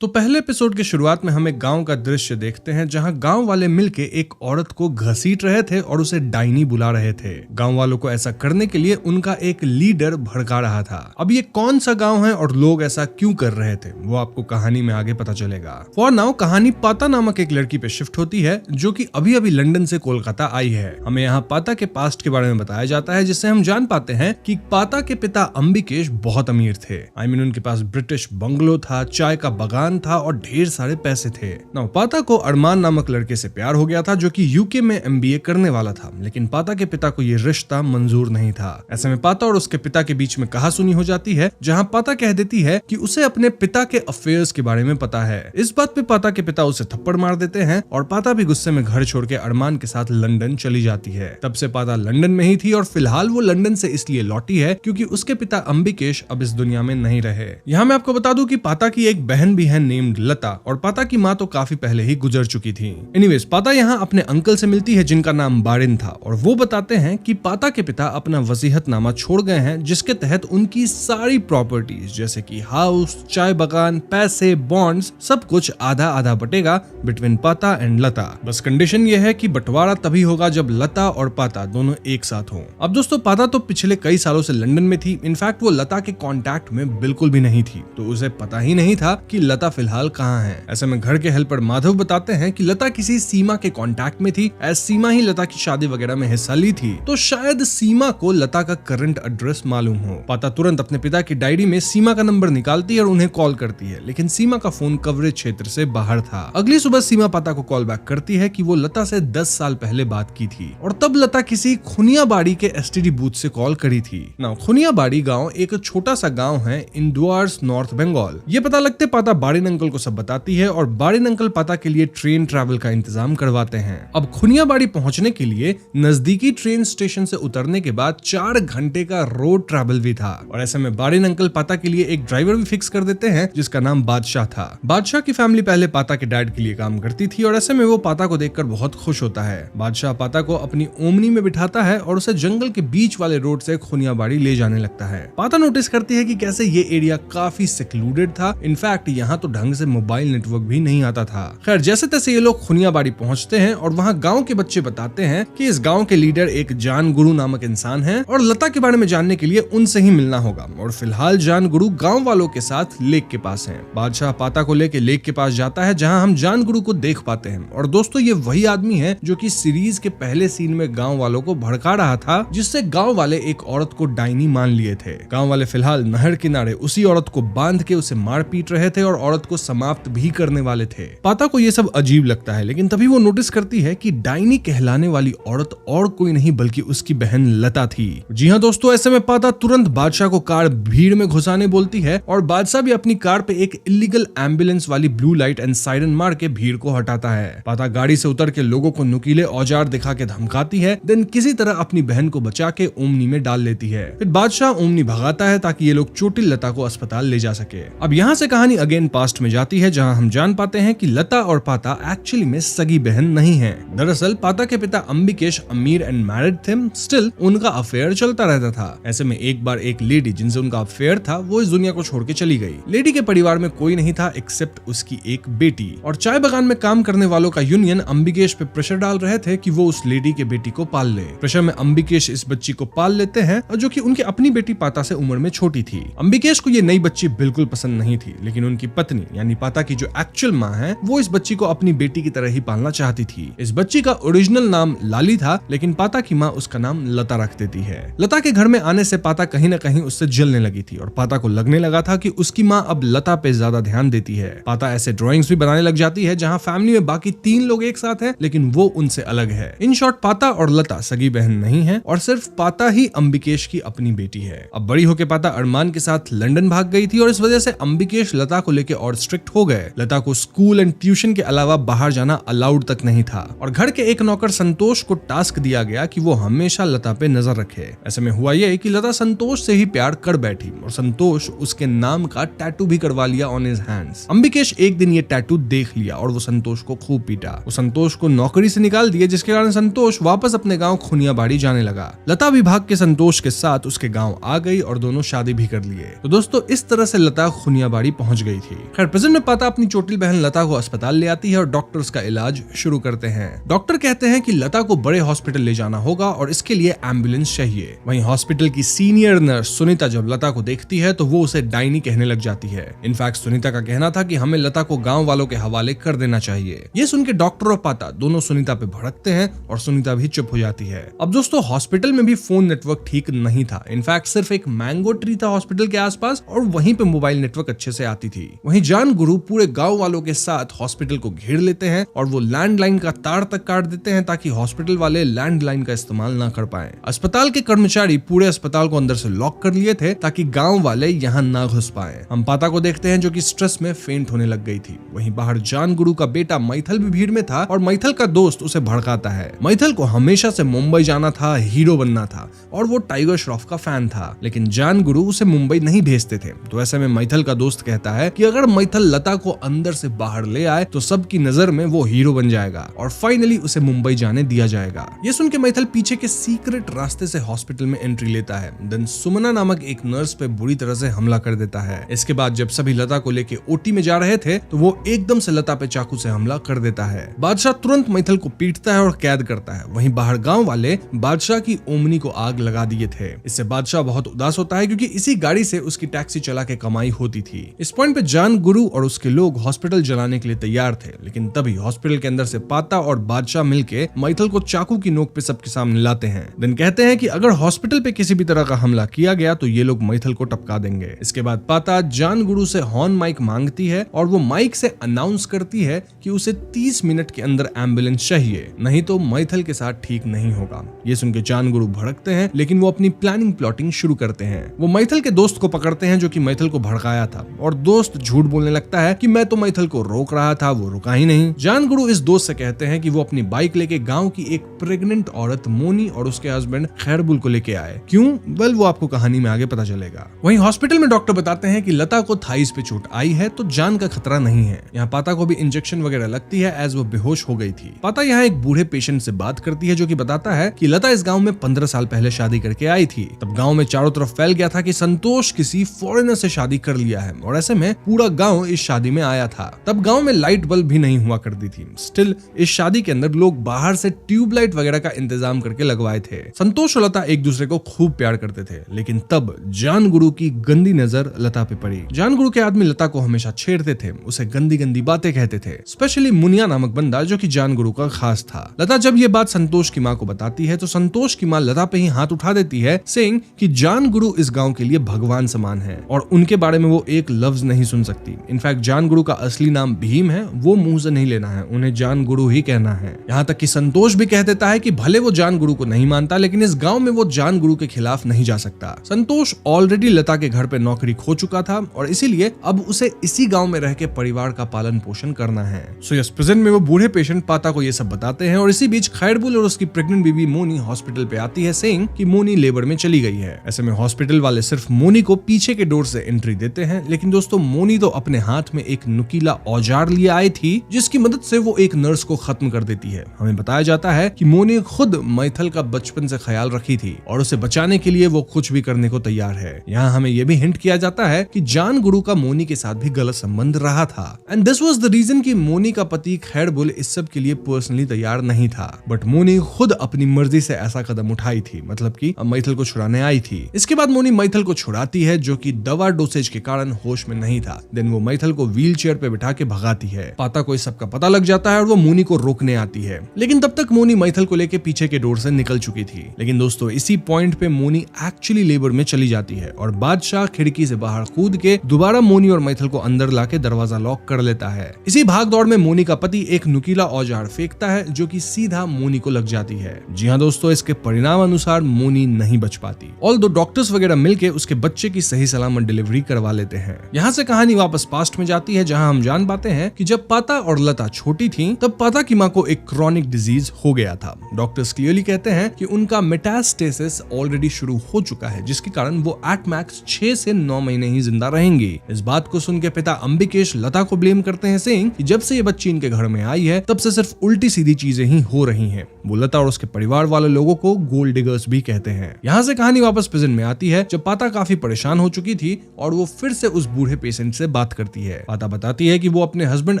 तो पहले एपिसोड की शुरुआत में हम एक गांव का दृश्य देखते हैं जहां गांव वाले मिलके एक औरत को घसीट रहे थे और उसे डाइनी बुला रहे थे। गांव वालों को ऐसा करने के लिए उनका एक लीडर भड़का रहा था। अब ये कौन सा गांव है और लोग ऐसा क्यों कर रहे थे वो आपको कहानी में आगे पता चलेगा। फॉर नाउ कहानी पाता नामक एक लड़की पे शिफ्ट होती है जो कि अभी अभी लंदन से कोलकाता आई है। हमें यहाँ पाता के पास्ट के बारे में बताया जाता है जिससे हम जान पाते हैं कि पाता के पिता अंबिकेश बहुत अमीर थे। उनके पास ब्रिटिश बंगलो था, चाय का बगान था और ढेर सारे पैसे थे। नाउ पाता को अरमान नामक लड़के से प्यार हो गया था जो कि यूके में एमबीए करने वाला था, लेकिन पाता के पिता को ये रिश्ता मंजूर नहीं था। ऐसे में पाता और उसके पिता के बीच में कहासुनी हो जाती है जहां पाता कह देती है कि उसे अपने पिता के अफेयर्स के बारे में पता है। इस बात पे पाता के पिता उसे थप्पड़ मार देते हैं और पाता भी गुस्से में घर छोड़ के अरमान के साथ लंदन चली जाती है। तब से पाता लंदन में ही थी और फिलहाल वो लंदन से इसलिए लौटी है क्योंकि उसके पिता अंबिकेश अब इस दुनिया में नहीं रहे। यहाँ मैं आपको बता दूं कि पाता की एक बहन भी है नेम्ड लता और पाता की माँ तो काफी पहले ही गुजर चुकी थी। एनीवेज पाता यहाँ अपने अंकल से मिलती है जिनका नाम बारिन था और वो बताते हैं कि पाता के पिता अपना वसीयतनामा छोड़ गए हैं जिसके तहत उनकी सारी प्रॉपर्टीज जैसे कि हाउस, चाय बगान, पैसे, बॉन्ड्स सब कुछ आधा आधा बटेगा बिटवीन पाता एंड लता। बस कंडीशन ये है कि बंटवारा तभी होगा जब लता और पाता दोनों एक साथ हों। अब दोस्तों पाता तो पिछले कई सालों से लंदन में थी। इनफैक्ट वो लता के कांटेक्ट में बिल्कुल भी नहीं थी, तो उसे पता ही नहीं था कि लता फिलहाल कहाँ है। ऐसे में घर के हेल्पर माधव बताते हैं कि लता किसी सीमा के कांटेक्ट में थी। एज सीमा ही लता की शादी वगैरह में हिस्सा ली थी, तो शायद सीमा को लता का करंट एड्रेस मालूम हो। पाता तुरंत अपने पिता की डायरी में सीमा का नंबर निकालती है और उन्हें कॉल करती है, लेकिन सीमा का फोन कवरेज क्षेत्र से बाहर था। अगली सुबह सीमा पाता को कॉल बैक करती है कि वो लता से 10 साल पहले बात की थी और तब लता किसी खुनियाबाड़ी के एसटीडी बूथ से कॉल करी थी। नाउ खुनियाबाड़ी गांव एक छोटा सा गांव है इन डुआर्स, नॉर्थ बंगाल। ये पता लगते पाता बारिन अंकल को सब बताती है और बारिन अंकल पाता के लिए ट्रेन ट्रैवल का इंतजाम करवाते हैं। अब खुनियाबाड़ी पहुंचने के लिए नजदीकी ट्रेन स्टेशन से उतरने के बाद 4 घंटे का रोड ट्रैवल भी था और ऐसे में बारिन अंकल पाता के लिए एक ड्राइवर भी फिक्स कर देते हैं जिसका नाम बादशाह था। बादशाह की फैमिली पहले पाता के डैड के लिए काम करती थी और ऐसे में वो पाता को देखकर बहुत खुश होता है। बादशाह पाता को अपनी ओमनी में बिठाता है और उसे जंगल के बीच वाले रोड से खुनियाबाड़ी ले जाने लगता है। पाता नोटिस करती है कि कैसे ये एरिया काफी सेक्लूडेड था। इनफैक्ट यहाँ तो ढंग से मोबाइल नेटवर्क भी नहीं आता था। खैर जैसे तैसे ये लोग खुनियाबाड़ी पहुंचते हैं और वहाँ गांव के बच्चे बताते हैं कि इस गांव के लीडर एक जान गुरु नामक इंसान है और लता के बारे में जानने के लिए उनसे ही मिलना होगा। और फिलहाल जान गुरु गांव वालों के साथ लेक के पास हैं। बादशाह पाता को लेके लेक के पास जाता है जहां हम जान गुरु को देख पाते हैं। और दोस्तों ये वही आदमी है जो कि सीरीज के पहले सीन में गांव वालों को भड़का रहा था, जिससे गांव वाले एक औरत को डाइनी मान लिए थे। गांव वाले फिलहाल नहर किनारे उसी औरत को बांध के उसे मार पीट रहे थे और औरत को समाप्त भी करने वाले थे। पाता को ये सब अजीब लगता है, लेकिन तभी वो नोटिस करती है कि डाइनी कहलाने वाली औरत और कोई नहीं बल्कि उसकी बहन लता थी। जी हाँ दोस्तों, ऐसे में पाता तुरंत बादशाह को कार भीड़ में घुसाने बोलती है और बादशाह भी अपनी कार पे एक इलीगल एम्बुलेंस वाली ब्लू लाइट एंड साइरन मार के भीड़ को हटाता है। पाता गाड़ी से उतर के लोगों को नुकीले औजार दिखा के धमकाती है, देन किसी तरह अपनी बहन को बचा के ओमनी में डाल लेती है। फिर बादशाह ओमनी भगाता है ताकि ये लोग चोटिल लता को अस्पताल ले जा सके। अब यहाँ से कहानी अगेन पास्ट में जाती है जहाँ हम जान पाते हैं कि लता और पाता एक्चुअली में सगी बहन नहीं है। दरअसल पाता के पिता अंबिकेश अमीर एंड मैरिड थे, स्टिल उनका अफेयर चलता रहता था। ऐसे में एक बार एक लेडी जिनसे उनका अफेयर था वो इस दुनिया को छोड़ के चली गई। लेडी के परिवार में कोई नहीं था एक्सेप्ट उसकी एक बेटी और चाय बगान में काम करने वालों का यूनियन अंबिकेश पे प्रेशर डाल रहे थे कि वो उस लेडी के बेटी को पाल ले। प्रेशर में अंबिकेश इस बच्ची को पाल लेते हैं जो कि उनकी अपनी बेटी पाता से उम्र में छोटी थी। अंबिकेश को ये नई बच्ची बिल्कुल पसंद नहीं थी, लेकिन उनकी पत्नी यानी पाता की जो एक्चुअल माँ है वो इस बच्ची को अपनी बेटी की तरह ही पालना चाहती थी। इस बच्ची का ओरिजिनल नाम लाली था, लेकिन पाता की माँ उसका नाम लता रख देती है। लता के घर में आने से पाता कहीं न कहीं उससे जलने लगी थी और पाता को लगने लगा था कि उसकी माँ अब लता पे ज्यादा ध्यान देती है। पाता ऐसे ड्राइंग्स भी बनाने लग जाती है जहाँ फैमिली में बाकी 3 लोग एक साथ हैं, लेकिन वो उनसे अलग है। इन शॉर्ट पाता और लता सगी बहन नहीं है और सिर्फ पाता ही अंबिकेश की अपनी बेटी है। अब बड़ी होके पाता अरमान के साथ लंदन भाग गई थी और इस वजह से अंबिकेश लता को लेके और स्ट्रिक्ट हो गए। लता को स्कूल एंड ट्यूशन के अलावा बाहर जाना अलाउड तक नहीं था और घर के एक नौकर संतोष को टास्क दिया गया कि वो हमेशा लता पे नजर रखे। ऐसे में हुआ ये कि लता संतोष से ही प्यार कर बैठी और संतोष उसके नाम का टैटू भी करवा लिया ऑन हिज हैंड्स। अंबिकेश एक दिन ये टैटू देख लिया और वो संतोष को खूब पीटा। वो संतोष को नौकरी से निकाल दिया, जिसके कारण संतोष वापस अपने गांव खुनियाबाड़ी जाने लगा। लता विभाग के संतोष के साथ उसके गांव आ गई और दोनों शादी भी कर लिए। तो दोस्तों इस तरह से लता खुनियाबाड़ी पहुंच गई थी। खैर प्रेजेंट में पाता अपनी चोटिल बहन लता को अस्पताल ले आती है और डॉक्टर्स का इलाज शुरू करते हैं। डॉक्टर कहते हैं कि लता को बड़े हॉस्पिटल ले जाना होगा और इसके लिए एम्बुलेंस चाहिए। वहीं हॉस्पिटल की सीनियर नर्स सुनीता जब लता को देखती है तो वो उसे डायनी कहने लग जाती है। इनफैक्ट सुनीता का कहना था कि हमें लता को गांव वालों के हवाले कर देना चाहिए। ये सुन के डॉक्टर और पाता दोनों सुनीता पे भड़कते हैं और सुनीता भी चुप हो जाती है। अब दोस्तों हॉस्पिटल में भी फोन नेटवर्क ठीक नहीं था। इनफैक्ट सिर्फ एक मैंगो ट्री था हॉस्पिटल के आसपास और वहीं पे मोबाइल नेटवर्क अच्छे से आती थी। वहीं जान गुरु पूरे गांव वालों के साथ हॉस्पिटल को घेर लेते हैं और वो लैंडलाइन का तार तक काट देते हैं ताकि हॉस्पिटल वाले लैंडलाइन का इस्तेमाल ना कर पाए। अस्पताल के कर्मचारी पूरे अस्पताल को अंदर से लॉक कर लिए थे ताकि गांव वाले यहाँ ना घुस पाए। हम पाता को देखते हैं जो कि स्ट्रेस में फेंट होने लग गई थी। वहीं बाहर जान गुरु का बेटा मैथल भी भीड़ में था और मैथल का दोस्त उसे भड़काता है। मैथल को हमेशा से मुंबई जाना था, हीरो बनना था और वो टाइगर श्रॉफ का फैन था, लेकिन जान गुरु उसे मुंबई नहीं भेजते थे। तो ऐसे में मैथल का दोस्त कहता है कि अगर मैथल लता को अंदर से बाहर ले आए तो सबकी नजर में वो हीरो बन जाएगा और फाइनली उसे मुंबई जाने दिया जाएगा। ये सुन के मैथल पीछे के सीक्रेट रास्ते से हॉस्पिटल में एंट्री लेता है। देन सुमना नामक एक नर्स पे बुरी तरह से हमला कर देता है। इसके बाद जब सभी लता को लेके ओटी में जा रहे थे तो वो एकदम से लता पे चाकू से हमला कर देता है। बादशाह तुरंत मैथल को पीटता है और कैद करता है। वहीं बाहर गांव वाले बादशाह की ओमनी को आग लगा दिए थे। इससे बादशाह बहुत उदास होता है क्योंकि इसी गाड़ी से उसकी टैक्सी चला के कमाई होती थी। इस पॉइंट पे जान गुरु और उसके लोग हॉस्पिटल जलाने के लिए तैयार थे, लेकिन तभी हॉस्पिटल के अंदर से पाता और बादशाह मिलके मैथल को चाकू की नोक पे सबके सामने लाते हैं। देन कहते हैं कि अगर हॉस्पिटल पे किसी भी तरह का हमला किया गया तो ये लोग मैथल को टपका देंगे। इसके बाद पाता जान गुरु से हॉर्न माइक मांगती है और वो माइक से अनाउंस करती है कि उसे 30 मिनट के अंदर एम्बुलेंस चाहिए, नहीं तो मैथल के साथ ठीक नहीं होगा। ये सुन के जान गुरु भड़कते हैं, लेकिन वो अपनी प्लानिंग प्लॉटिंग शुरू करते हैं। वो मैथल के दोस्त को पकड़ते हैं जो कि मैथल को भड़काया था और दोस्त झूठ बोलने लगता है कि मैं तो मैथल को रोक रहा था, वो रुका ही नहीं। जान गुरु इस दोस्त से कहते हैं कि वो अपनी बाइक लेके गांव की एक प्रेग्नेंट औरत मोनी और उसके हस्बैंड खैरबुल को लेके आए। क्यों? वेल वो आपको कहानी में आगे पता चलेगा। वहीं हॉस्पिटल में डॉक्टर बताते हैं कि लता को थाइस पे चोट आई है तो जान का खतरा नहीं है। यहाँ पाता को भी इंजेक्शन वगैरह लगती है एज वो बेहोश हो गई थी। पाता यहाँ एक बूढ़े पेशेंट से बात करती है जो कि बताता है कि लता इस गांव में 15 साल पहले शादी करके आई थी। तब गांव में चारों तरफ फैल गया था कि संतोष किसी फॉरेनर से शादी कर लिया है और ऐसे में पूरा गांव इस शादी में आया था। तब गांव में लाइट बल्ब भी नहीं हुआ करती थी। स्टिल इस शादी के अंदर लोग बाहर से ट्यूबलाइट वगैरह का इंतजाम करके लगवाए थे। संतोष और लता एक दूसरे को खूब प्यार करते थे, लेकिन तब जान गुरु की गंदी नजर लता पे पड़ी। जान गुरु के आदमी लता को हमेशा छेड़ते थे, उसे गंदी गंदी बातें कहते थे, स्पेशली मुनिया नामक बंदा जो कि जान गुरु का खास था। लता जब ये बात संतोष की माँ को बताती है तो संतोष की माँ लता पे ही हाथ उठा देती है, सेइंग कि जान गुरु इस गांव के लिए भगवान समान है और उनके बारे में वो एक लफ्ज नहीं सुन सकती। इनफैक्ट जान गुरु का असली नाम भीम है, वो मुंह से नहीं लेना है, उन्हें जान गुरु ही कहना है। यहाँ तक कि संतोष भी कह देता है कि भले वो जान गुरु को नहीं मानता, लेकिन इस गांव में वो जान गुरु के खिलाफ नहीं जा सकता। संतोष ऑलरेडी लता के घर पे नौकरी खो चुका था और इसीलिए अब उसे इसी गांव में रह के परिवार का पालन पोषण करना है। सो यस, प्रेजेंट में वो बूढ़े पेशेंट पाता को ये सब बताते हैं और इसी बीच खैरबुल और उसकी प्रेग्नेंट बीबी मोनी हॉस्पिटल पे आती है, सेइंग कि मोनी लेबर में चली गई है। ऐसे में हॉस्पिटल वाले सिर्फ मोनी को पीछे के डोर से एंट्री देते हैं, लेकिन दोस्तों मोनी तो अपने हाथ में एक नुकीला औजार लिए आई थी जिसकी मदद से वो एक नर्स को खत्म कर देती है। हमें बताया जाता है कि मोनी खुद मैथल का बचपन से ख्याल रखी थी और उसे बचाने के लिए वो कुछ भी करने को तैयार है। यहाँ हमें यह भी हिंट किया जाता है कि जान गुरु का मोनी के साथ भी गलत संबंध रहा था and this was the reason कि मोनी का पति खैरबुल इस सब के लिए पर्सनली तैयार नहीं था, बट मोनी खुद अपनी मर्जी से ऐसा कदम उठाई थी, मतलब कि मैथल को छुड़ाने आई थी। इसके बाद मोनी मैथल को छुड़ाती है जो कि दवा डोसेज के कारण होश में नहीं था। देन वो मैथल को व्हील चेयर पे बिठा के भगाती है। पाता को इस सब का पता लग जाता है और वो मोनी को रोकने आती है, लेकिन तब तक मोनी मैथल को लेके पीछे के डोर से निकल चुकी थी। लेकिन दोस्तों इसी पॉइंट पे मोनी एक्चुअली लेबर में चली जाती है और बादशाह खिड़की से बाहर कूद के दोबारा मोनी और मैथल को अंदर लाके दरवाजा लॉक कर लेता है। इसी भाग दौड़ में मोनी का पति एक नुकीला औजार फेंकता है जो कि सीधा मोनी को लग जाती है। जी हाँ दोस्तों, इसके परिणाम अनुसार मोनी नहीं बच पाती। ऑल्दो डॉक्टर्स वगैरह मिलके उसके बच्चे की सही सलामत डिलीवरी करवा लेते हैं। यहाँ से कहानी वापस पास्ट में जाती है जहाँ हम जान पाते हैं कि जब पाता और लता छोटी थी तब पाता की माँ को एक क्रॉनिक डिजीज हो गया था। डॉक्टर्स क्लियरली कहते हैं कि उनका मेटास्टेसिस ऑलरेडी शुरू हो चुका है, जिसके कारण वो एट मैक्स 6 से 9 महीने ही जिंदा रहेंगी। इस बात को सुन के पिता अंबिकेश लता को ब्लेम करते हैं, सेइंग कि जब से ये बच्ची इनके घर में आई है तब से सिर्फ उल्टी सीधी चीजें ही हो रही हैं। वो लता और उसके परिवार वाले लोगों को गोल्ड डिगर्स भी कहते हैं। यहाँ से कहानी वापस प्रेजेंट में आती है जब पाता काफी परेशान हो चुकी थी और वो फिर से उस बूढ़े पेशेंट से बात करती है। पाता बताती है कि वो अपने हस्बैंड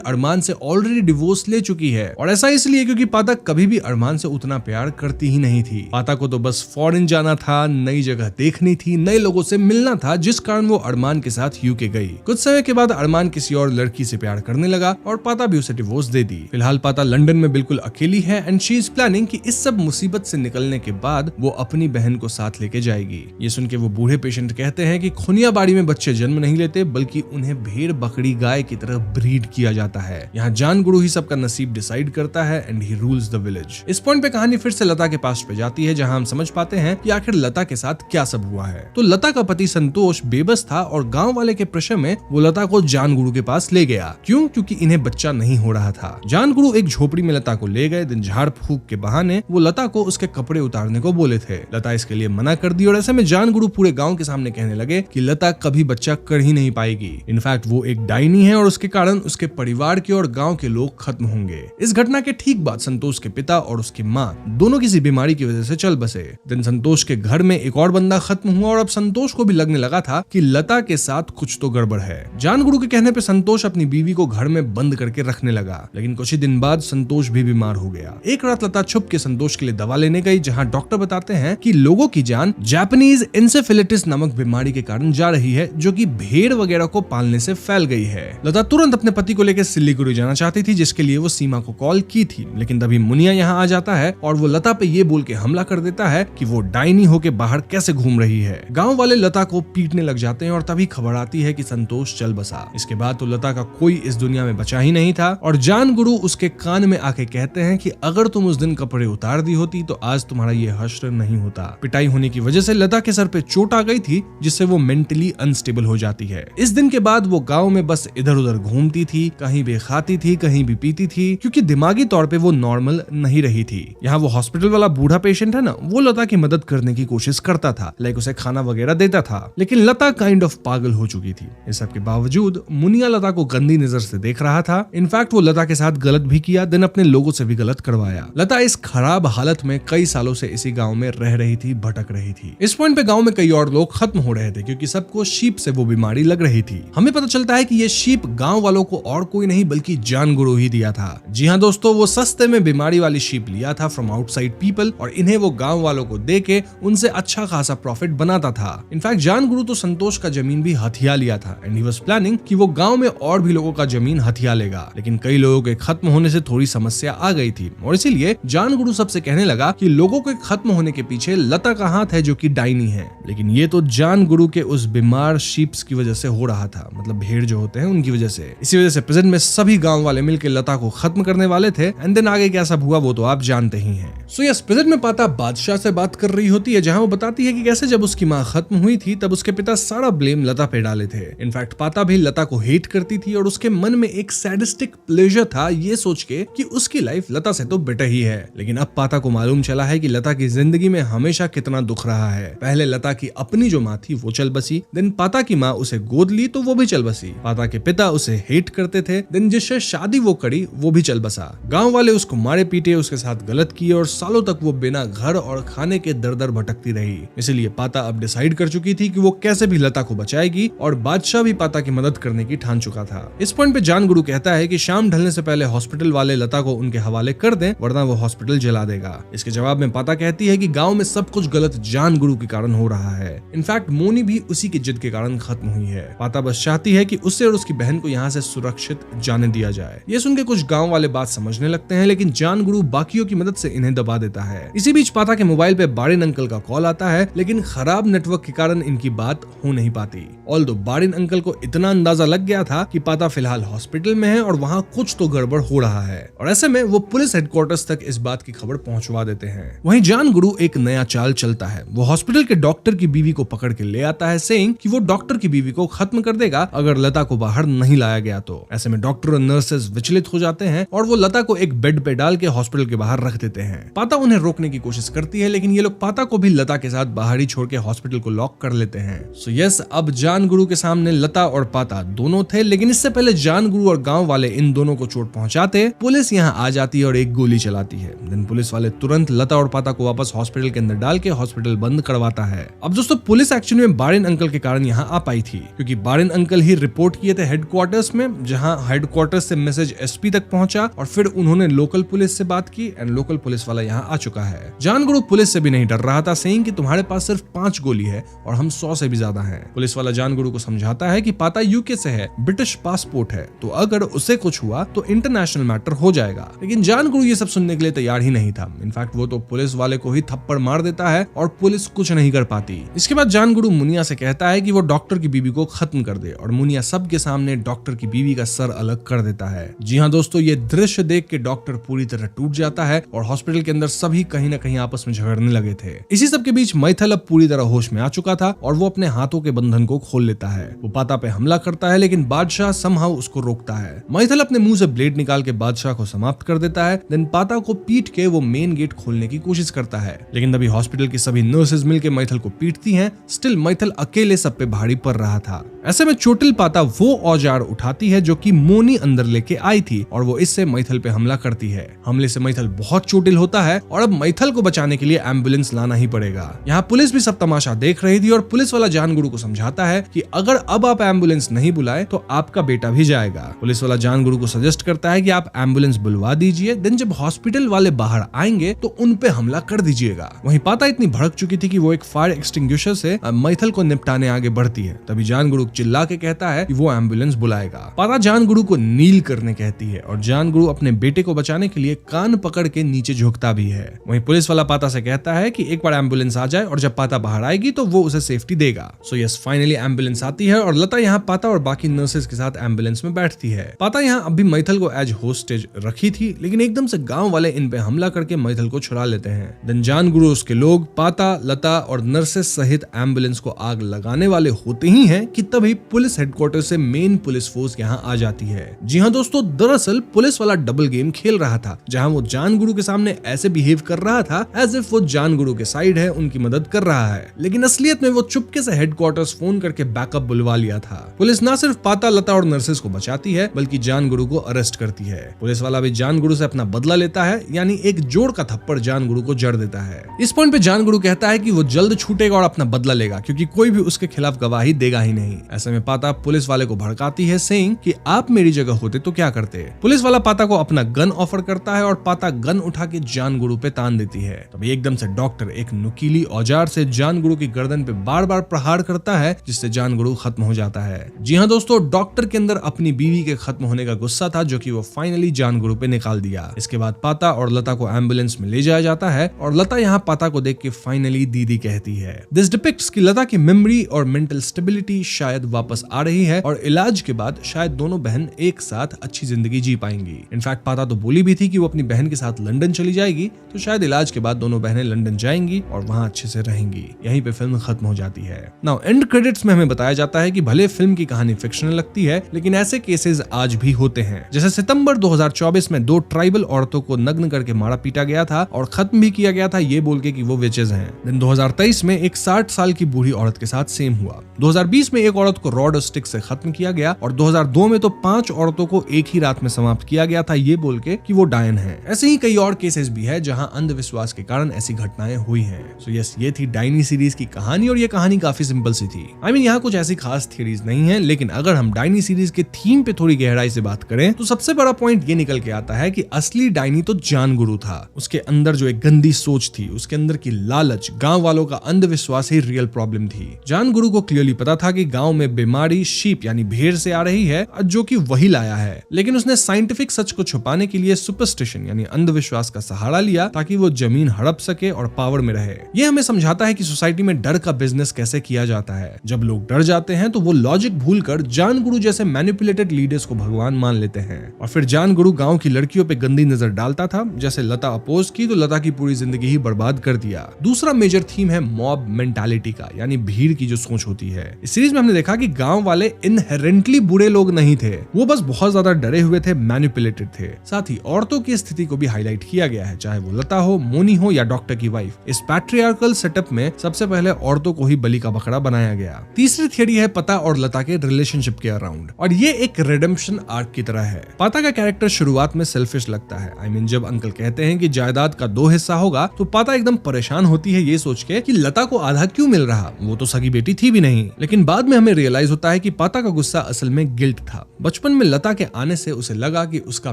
अरमान से ऑलरेडी डिवोर्स ले चुकी है और ऐसा इसलिए क्योंकि पाता कभी भी अरमान से उतना प्यार करती ही नहीं थी। पाता को तो बस फॉरेन जाना था, नई जगह देखनी थी, नए लोगों से मिलना था, जिस कारण वो अरमान के साथ यूके गई। कुछ समय के बाद अरमान किसी और लड़की से प्यार करने लगा और पाता भी उसे डिवोर्स दे दी। फिलहाल पाता लंदन में बिल्कुल अकेली है एंड शी इज प्लानिंग कि इस सब मुसीबत से निकलने के बाद वो अपनी बहन को साथ लेके जाएगी। ये सुन के वो बूढ़े पेशेंट कहते हैं कि खुनिया बाड़ी में बच्चे जन्म नहीं लेते बल्कि उन्हें भेड़ बकरी गाय की तरह ब्रीड किया जाता है। यहाँ जान गुरु ही सबका नसीब डिसाइड करता है and he rules the village. इस पॉइंट पे कहानी फिर से लता के पास पे जाती है जहाँ हम समझ पाते हैं कि आखिर लता के साथ क्या सब हुआ है। तो लता का पति संतोष बेबस था और गाँव वाले के प्रेशर में वो लता को जान गुरु के पास ले गया। क्यों? क्योंकि इन्हें बच्चा नहीं हो रहा था। जान गुरु एक झोपड़ी में लता को ले गए। दिन झाड़ फूक के बहाने वो लता को उसके कपड़े उतारने को बोले थे। लता इसके लिए मना कर दी और ऐसे में जान गुरु पूरे गांव के सामने कहने लगे कि लता कभी बच्चा कर ही नहीं पाएगी। इनफैक्ट वो एक डायनी है और उसके कारण उसके परिवार के और गांव के लोग खत्म होंगे। इस घटना के ठीक बाद संतोष के पिता और उसकी माँ दोनों किसी बीमारी की वजह से चल बसे। दिन संतोष के घर में एक और बंदा खत्म हुआ और अब संतोष को भी लगने लगा था कि लता के साथ कुछ तो गड़बड़ है। जान गुरु के कहने पे संतोष अपनी बीवी को घर में बंद करके रखने लगा, लेकिन कुछ ही दिन बाद संतोष भी बीमार हो गया। एक रात लता छुप के संतोष के लिए दवा लेने गई, जहां डॉक्टर बताते हैं कि लोगों की जान जापानीज एन्सेफेलिटिस नामक बीमारी के कारण जा रही है, जो कि भेड़ वगैरह को पालने से फैल गई है। लता तुरंत अपने पति को लेकर सिलीगुड़ी जाना चाहती थी, जिसके लिए वो सीमा को कॉल की थी, लेकिन तभी मुनिया यहाँ आ जाता है और वो लता पे ये बोल के हमला कर देता है कि वो डायनी होके बाहर कैसे घूम रही है। गाँव वाले लता को पीटने लग जाते हैं और तभी खबर आती है कि संतोष चल बसा। इसके बाद तो लता का कोई इस दुनिया में बचा ही नहीं था और जान गुरु उसके कान में आके कहते हैं कि अगर तुम उस दिन कपड़े उतार दी होती तो आज तुम्हारा ये हश्र नहीं होता। पिटाई होने की वजह से लता के सर पे चोट आ गई थी, जिससे वो मेंटली अनस्टेबल हो जाती है। इस दिन के बाद वो गांव में बस इधर उधर घूमती थी, कहीं भी खाती थी, कहीं भी पीती थी, क्योंकि दिमागी तौर पे वो नॉर्मल नहीं रही थी। यहाँ वो हॉस्पिटल वाला बूढ़ा पेशेंट है ना, वो लता की मदद करने की कोशिश करता था, लाइक उसे खाना वगैरह देता था, लेकिन लता काइंड ऑफ पागल हो चुकी थी। इस सब के बावजूद मुनिया लता को गंदी नजर से देख रहा था। इनफैक्ट वो लता के साथ गलत भी किया, दिन अपने लोगों से भी गलत करवाया। लता इस खराब हालत में कई सालों से इसी गांव में रह रही थी, भटक रही थी। इस पॉइंट पे गांव में कई और लोग खत्म हो रहे थे क्योंकि सबको शीप से वो बीमारी लग रही थी। हमें पता चलता है कि ये शीप गांव वालों को और कोई नहीं बल्कि जान गुरु ही दिया था। जी हाँ दोस्तों, वो सस्ते में बीमारी वाली शीप लिया था फ्रॉम आउटसाइड पीपल और इन्हें वो गांव वालों को दे के उनसे अच्छा खासा प्रॉफिट बनाता था। इनफैक्ट जान गुरु तो संतोष का जमीन भी हथिया लिया था एंड ही वाज प्लानिंग कि वो गांव में और भी लोगों का जमीन हथिया लेगा, लेकिन कई लोगों के खत्म होने से थोड़ी समस्या आ गई थी और इसीलिए जान गुरु सबसे कहने लगा कि लोगों के खत्म होने के पीछे लता का हाथ है जो कि डायनी है। लेकिन ये तो जान गुरु के उस बीमार शीप्स की वजह से हो रहा था, मतलब भेड़ जो होते हैं उनकी वजह से। इसी वजह से प्रेजेंट में सभी गांव वाले मिलकर लता को खत्म करने वाले थे एंड देन आगे क्या सब हुआ वो तो आप जानते ही हैं। सो यस, प्रेजेंट में पाता बादशाह से बात कर रही होती है, जहां वो बताती है कि कैसे जब उसकी माँ खत्म हुई थी तब उसके पिता सारा ब्लेम लता पे डाले थे। इनफैक्ट पाता भी लता को हेट करती थी और उसके मन में एक सैडिस्टिक प्लेजर था ये सोच के कि उसकी लाइफ लता से तो बेटर ही है। लेकिन अब पाता को मालूम चला है कि लता की जिंदगी में हमेशा कितना दुख रहा है। पहले लता की अपनी जो माँ थी वो चल बसी, देन पाता की माँ उसे गोद ली तो वो भी चल बसी। पाता के पिता उसे हेट करते थे, देन जिससे शादी वो करी वो भी चल बसा। गाँव वाले उसको मारे पीटे, उसके साथ गलत किए और सालों तक वो बिना घर और खाने के दर दर भटकती रही। इसलिए पाता अब डिसाइड कर चुकी थी कि वो कैसे भी लता को बचाएगी और बादशाह भी पाता की मदद करने की ठान चुका था। इस पॉइंट पे जान गुरु कहता है कि शाम ढलने से पहले हॉस्पिटल वाले लता को उनके हवाले कर दें वरना वो हॉस्पिटल जला देगा। इसके जवाब में पाता कहती है कि गांव में सब कुछ गलत जान गुरु के कारण हो रहा है। इनफैक्ट मोनी भी उसी की जिद के कारण खत्म हुई है। पाता बस चाहती है कि उससे और उसकी बहन को यहाँ से सुरक्षित जाने दिया जाए। ये सुन के कुछ गाँव वाले बात समझने लगते हैं, लेकिन जान गुरु बाकियों की मदद से इन्हें दबा देता है। इसी बीच पाता के मोबाइल पे बारिन अंकल का कॉल आता है, लेकिन खराब नेटवर्क के कारण इनकी बात हो नहीं पाती। ऑल्दो बारिन अंकल को इतना अंदाजा लग गया था कि पाता फिलहाल हॉस्पिटल में है और वहाँ कुछ तो गड़बड़ हो रहा है और ऐसे में वो पुलिस हेडक्वार्टर्स तक इस बात की खबर पहुंचवा देते हैं। वहीं जान गुरु एक नया चाल चलता है। वो हॉस्पिटल के डॉक्टर की बीवी को पकड़ के ले आता है, सेइंग कि वो डॉक्टर की बीवी को खत्म कर देगा अगर लता को बाहर नहीं लाया गया तो। ऐसे में डॉक्टर और नर्सेस विचलित हो जाते हैं और वो लता को एक बेड पे डाल के हॉस्पिटल के बाहर रख देते हैं। पाता उन्हें रोकने की कोशिश करती है, लेकिन ये लोग पाता को भी लता के साथ बाहर ही छोड़ के हॉस्पिटल को लॉक कर लेते हैं। सो यस, अब जान गुरु के सामने लता और पाता दोनों थे, लेकिन इससे पहले जान गुरु और गांव वाले इन दोनों को चोट पहुंचाते पुलिस यहाँ आ जाती है और एक गोली चलाती है। देन पुलिस वाले तुरंत लता और पाता को वापस हॉस्पिटल के अंदर डाल के हॉस्पिटल बंद करवाता है। अब दोस्तों पुलिस एक्चुअली में बारिन अंकल के कारण यहाँ आ पाई थी, क्योंकि बारिन अंकल ही रिपोर्ट किए थे हेडक्वार्टर्स में, जहां हेडक्वार्टर्स से मैसेज एसपी तक पहुंचा और फिर उन्होंने लोकल पुलिस से बात की एंड लोकल पुलिस वाला यहाँ आ चुका है। जान गुरु पुलिस से भी नहीं डर रहा था, सेइंग कि तुम्हारे पास सिर्फ 5 गोली है और हम 100 से भी ज्यादा हैं। पुलिस वाला जान गुरु को समझाता है कि पाता यूके से है, ब्रिटिश पासपोर्ट है, तो अगर उसे कुछ हुआ तो इंटरनेशनल मैटर हो जाएगा। लेकिन जान गुरु ये सब सुनने के लिए तैयार ही नहीं था। इनफैक्ट वो तो पुलिस वाले को ही थप्पड़ मार देता है और पुलिस कुछ नहीं कर पाती। इसके बाद जान गुरु मुनिया से कहता है कि वो डॉक्टर की बीवी को खत्म कर दे और मुनिया सबके सामने डॉक्टर की बीवी का सर अलग कर देता है। जी हाँ दोस्तों, ये दृश्य देख के डॉक्टर पूरी तरह टूट जाता है और हॉस्पिटल के अंदर सभी कहीं ना कहीं आपस में झगड़ने लगे थे। इसी सब के बीच मैथल अब पूरी तरह होश में आ चुका था और वो अपने हाथों के बंधन को खोल लेता है। वो पाता पे हमला करता है लेकिन बादशाह समहाउ उसको रोकता है। मैथल अपने मुंह से ब्लेड निकाल के बादशाह को समाप्त कर देता है। देन पाता को पीट के वो मेन गेट खोलने की कोशिश करता है, लेकिन तभी हॉस्पिटल की सभी नर्सेज मिलकर मैथल को पीटती हैं। स्टिल मैथल अकेले सब पे भारी पड़ रहा था। ऐसे में चोटिल पाता वो औजार उठाती है जो कि मोनी अंदर लेके आई थी और वो इससे मैथल पे हमला करती है। हमले से मैथल बहुत चोटिल होता है और अब मैथल को बचाने के लिए एम्बुलेंस लाना ही पड़ेगा। यहाँ पुलिस भी सब तमाशा देख रही थी और पुलिस वाला जान गुरु को समझाता है कि अगर अब आप एम्बुलेंस नहीं बुलाए तो आपका बेटा भी जाएगा। पुलिस वाला जान गुरु को सजेस्ट करता है कि आप एम्बुलेंस बुलवा दीजिए, देन जब हॉस्पिटल वाले बाहर आएंगे तो उन पे हमला कर दीजिएगा। वहीं पाता इतनी भड़क चुकी थी कि वो एक फायर एक्सटिंग्विशर से मैथल को निपटाने आगे बढ़ती है। तभी जान गुरु चिल्ला के कहता है कि वो एम्बुलेंस बुलाएगा। पाता जान गुरु को नील करने कहती है और जान गुरु अपने बेटे को बचाने के लिए कान पकड़ के नीचे झुकता भी है। वहीं पुलिस वाला पाता से कहता है कि एक बार एम्बुलेंस आ जाए और जब पाता बाहर आएगी तो वो उसे सेफ्टी देगा। सो यस, फाइनली एम्बुलेंस आती है और लता यहाँ पाता और बाकी नर्सेज के साथ एम्बुलेंस में बैठती है। पाता यहाँ अभी मैथल को एज होस्टेज रखी थी, लेकिन एकदम से गांव वाले इन पे हमला करके मैथल को छुड़ा लेते हैं। देन जान गुरु उसके लोग पाता, लता और नर्सेज सहित एम्बुलेंस को आग लगाने वाले होते ही हैं कि तभी पुलिस हेडक्वार्टर से मेन पुलिस फोर्स यहाँ आ जाती है। जी हाँ दोस्तों, दरअसल पुलिस वाला डबल गेम खेल रहा था, जहाँ वो जान गुरु के सामने ऐसे बिहेव कर रहा था एज इफ वो जान गुरु के साइड है, उनकी मदद कर रहा है, लेकिन असलियत में वो चुपके से हेडक्वार्टर्स फोन करके बैकअप बुलवा लिया था। पुलिस न सिर्फ पाता, लता और नर्सेज को बचाती है बल्कि जान गुरु को अरेस्ट करती है। पुलिस वाला भी जान गुरु से अपना बदला लेता है, यानी एक जोड़ का थप्पड़ जान गुरु को जड़ देता है। इस पॉइंट पे जान गुरु कहता है कि वो जल्द छूटेगा और अपना बदला लेगा, क्योंकि कोई भी उसके खिलाफ गवाही देगा ही नहीं। ऐसे में पाता पुलिस वाले को भड़काती है, सेइंग कि आप मेरी जगह होते तो क्या करते। पुलिस वाला पाता को अपना गन ऑफर करता है और पाता गन उठा के जान गुरु पे तान देती है। तभी एकदम से डॉक्टर एक नुकीली औजार से जान गुरु की गर्दन पे बार बार प्रहार करता है, जिससे जान गुरु खत्म हो जाता है। जी हाँ दोस्तों, डॉक्टर के अंदर अपनी बीवी के खत्म होने का गुस्सा था, जो कि वो फाइनली जान गुरु पे निकाल दिया। इसके बाद पाता और लता को एम्बुलेंस में ले जाया जाता है और लता यहाँ पाता को देख के फाइनली दीदी कहती है। दिस डिपिक्ट्स कि लता की मेमोरी और मेंटल स्टेबिलिटी शायद वापस आ रही है और इलाज के बाद शायद दोनों बहन एक साथ अच्छी जिंदगी जी पाएंगी। इनफैक्ट पाता तो बोली भी थी कि वो अपनी बहन के साथ लंदन चली जाएगी, तो शायद इलाज के बाद दोनों बहनें लंदन जाएंगी और वहां अच्छे से रहेंगी। यहीं पे फिल्म खत्म हो जाती है। नाउ एंड क्रेडिट्स में हमें बताया जाता है कि भले फिल्म की कहानी फिक्शनल लगती है, लेकिन ऐसे केसेस आज भी होते हैं। जैसे सितंबर 2024 में 2 ट्राइबल औरतों को नग्न करके मारा पीटा गया था और खत्म भी किया गया था ये बोल के कि वो विचेज हैं। देन 2023 में एक 60 साल की बूढ़ी औरत के साथ सेम हुआ। 2020 में एक औरत को रॉड और स्टिक से खत्म किया गया और 2002 में तो 5 औरतों को एक ही रात में समाप्त किया गया था ये बोल के कि वो डायन है। ऐसे ही कई और केसेस भी है जहां अंधविश्वास के कारण ऐसी घटनाएं हुई हैं। सो यस, ये थी डायनी सीरीज की कहानी और ये कहानी काफी सिंपल सी थी। आई मीन यहाँ कुछ ऐसी खास थियरीज नहीं है, लेकिन अगर हम डायनी सीरीज के थीम पे थोड़ी गहराई से बात करें तो सबसे बड़ा पॉइंट ये निकल के आता है कि असली डायनी तो जान गुरु था। उसके अंदर जो एक गंदी सोच थी, उसके अंदर की लालच, गांव वालों का अंधविश्वास ही रियल प्रॉब्लम थी। जान गुरु को क्लियरली पता था कि गांव में बीमारी शीप यानी भेड़ से आ रही है, जो कि वही लाया है, लेकिन उसने साइंटिफिक सच को छुपाने के लिए सुपरस्टिशन यानी अंधविश्वास का सहारा लिया ताकि वो जमीन हड़प सके और पावर में रहे। ये हमें समझाता है कि सोसाइटी में डर का बिजनेस कैसे किया जाता है। जब लोग डर जाते हैं तो वो लॉजिक भूलकर जान गुरु जैसे मैनिपुलेटेड लीडर्स को भगवान मान लेते हैं और फिर जान गुरु गांव की लड़कियों पे गंदी नजर डालता था। जैसे लता अपोज की तो लता की पूरी जिंदगी ही बर्बाद कर दिया। दूसरा मेजर थीम है मॉब मेंटालिटी का, यानी भीड़ की जो सोच होती है। इस सीरीज में हमने देखा कि गांव वाले इनहेरेंटली बुरे लोग नहीं थे, वो बस बहुत ज्यादा डरे हुए थे, मैनिपुलेटेड थे। साथ ही औरतों की स्थिति को भी हाईलाइट किया गया है, चाहे वो लता हो, मोनी हो या डॉक्टर की वाइफ। इस पैट्रियार्कल सेटअप में सबसे पहले औरतों को ही बलि का बकरा बनाया गया। तीसरी थियरी है पता और लता के रिलेशनशिप के अराउंड, और ये एक रिडेम्पशन आर्क की तरह है। पाता का कैरेक्टर शुरुआत में सेल्फिश लगता है। आई मीन जब अंकल कहते हैं कि जायदाद का 2 हिस्सा होगा तो पाता एकदम परेशान होती है ये सोच के कि लता को आधा क्यों मिल रहा, वो तो सगी बेटी थी भी नहीं। लेकिन बाद में हमें रियलाइज होता बताता है कि पाता का गुस्सा असल में गिल्ट था। बचपन में लता के आने से उसे लगा कि उसका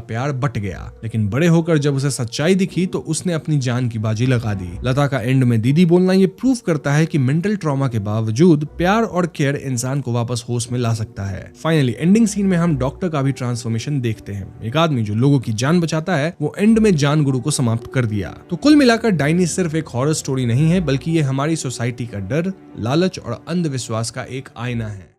प्यार बट गया, लेकिन बड़े होकर जब उसे सच्चाई दिखी तो उसने अपनी जान की बाजी लगा दी। लता का एंड में दीदी बोलना ये प्रूव करता है कि मेंटल ट्रॉमा के बावजूद प्यार और केयर इंसान को वापस होश में ला सकता है। फाइनली एंडिंग सीन में हम डॉक्टर का भी ट्रांसफॉर्मेशन देखते हैं। एक आदमी जो लोगों की जान बचाता है वो एंड में जान गुरु को समाप्त कर दिया। तो कुल मिलाकर डाइनी सिर्फ एक हॉरर स्टोरी नहीं है, बल्कि ये हमारी सोसाइटी का डर, लालच और अंधविश्वास का एक आईना है।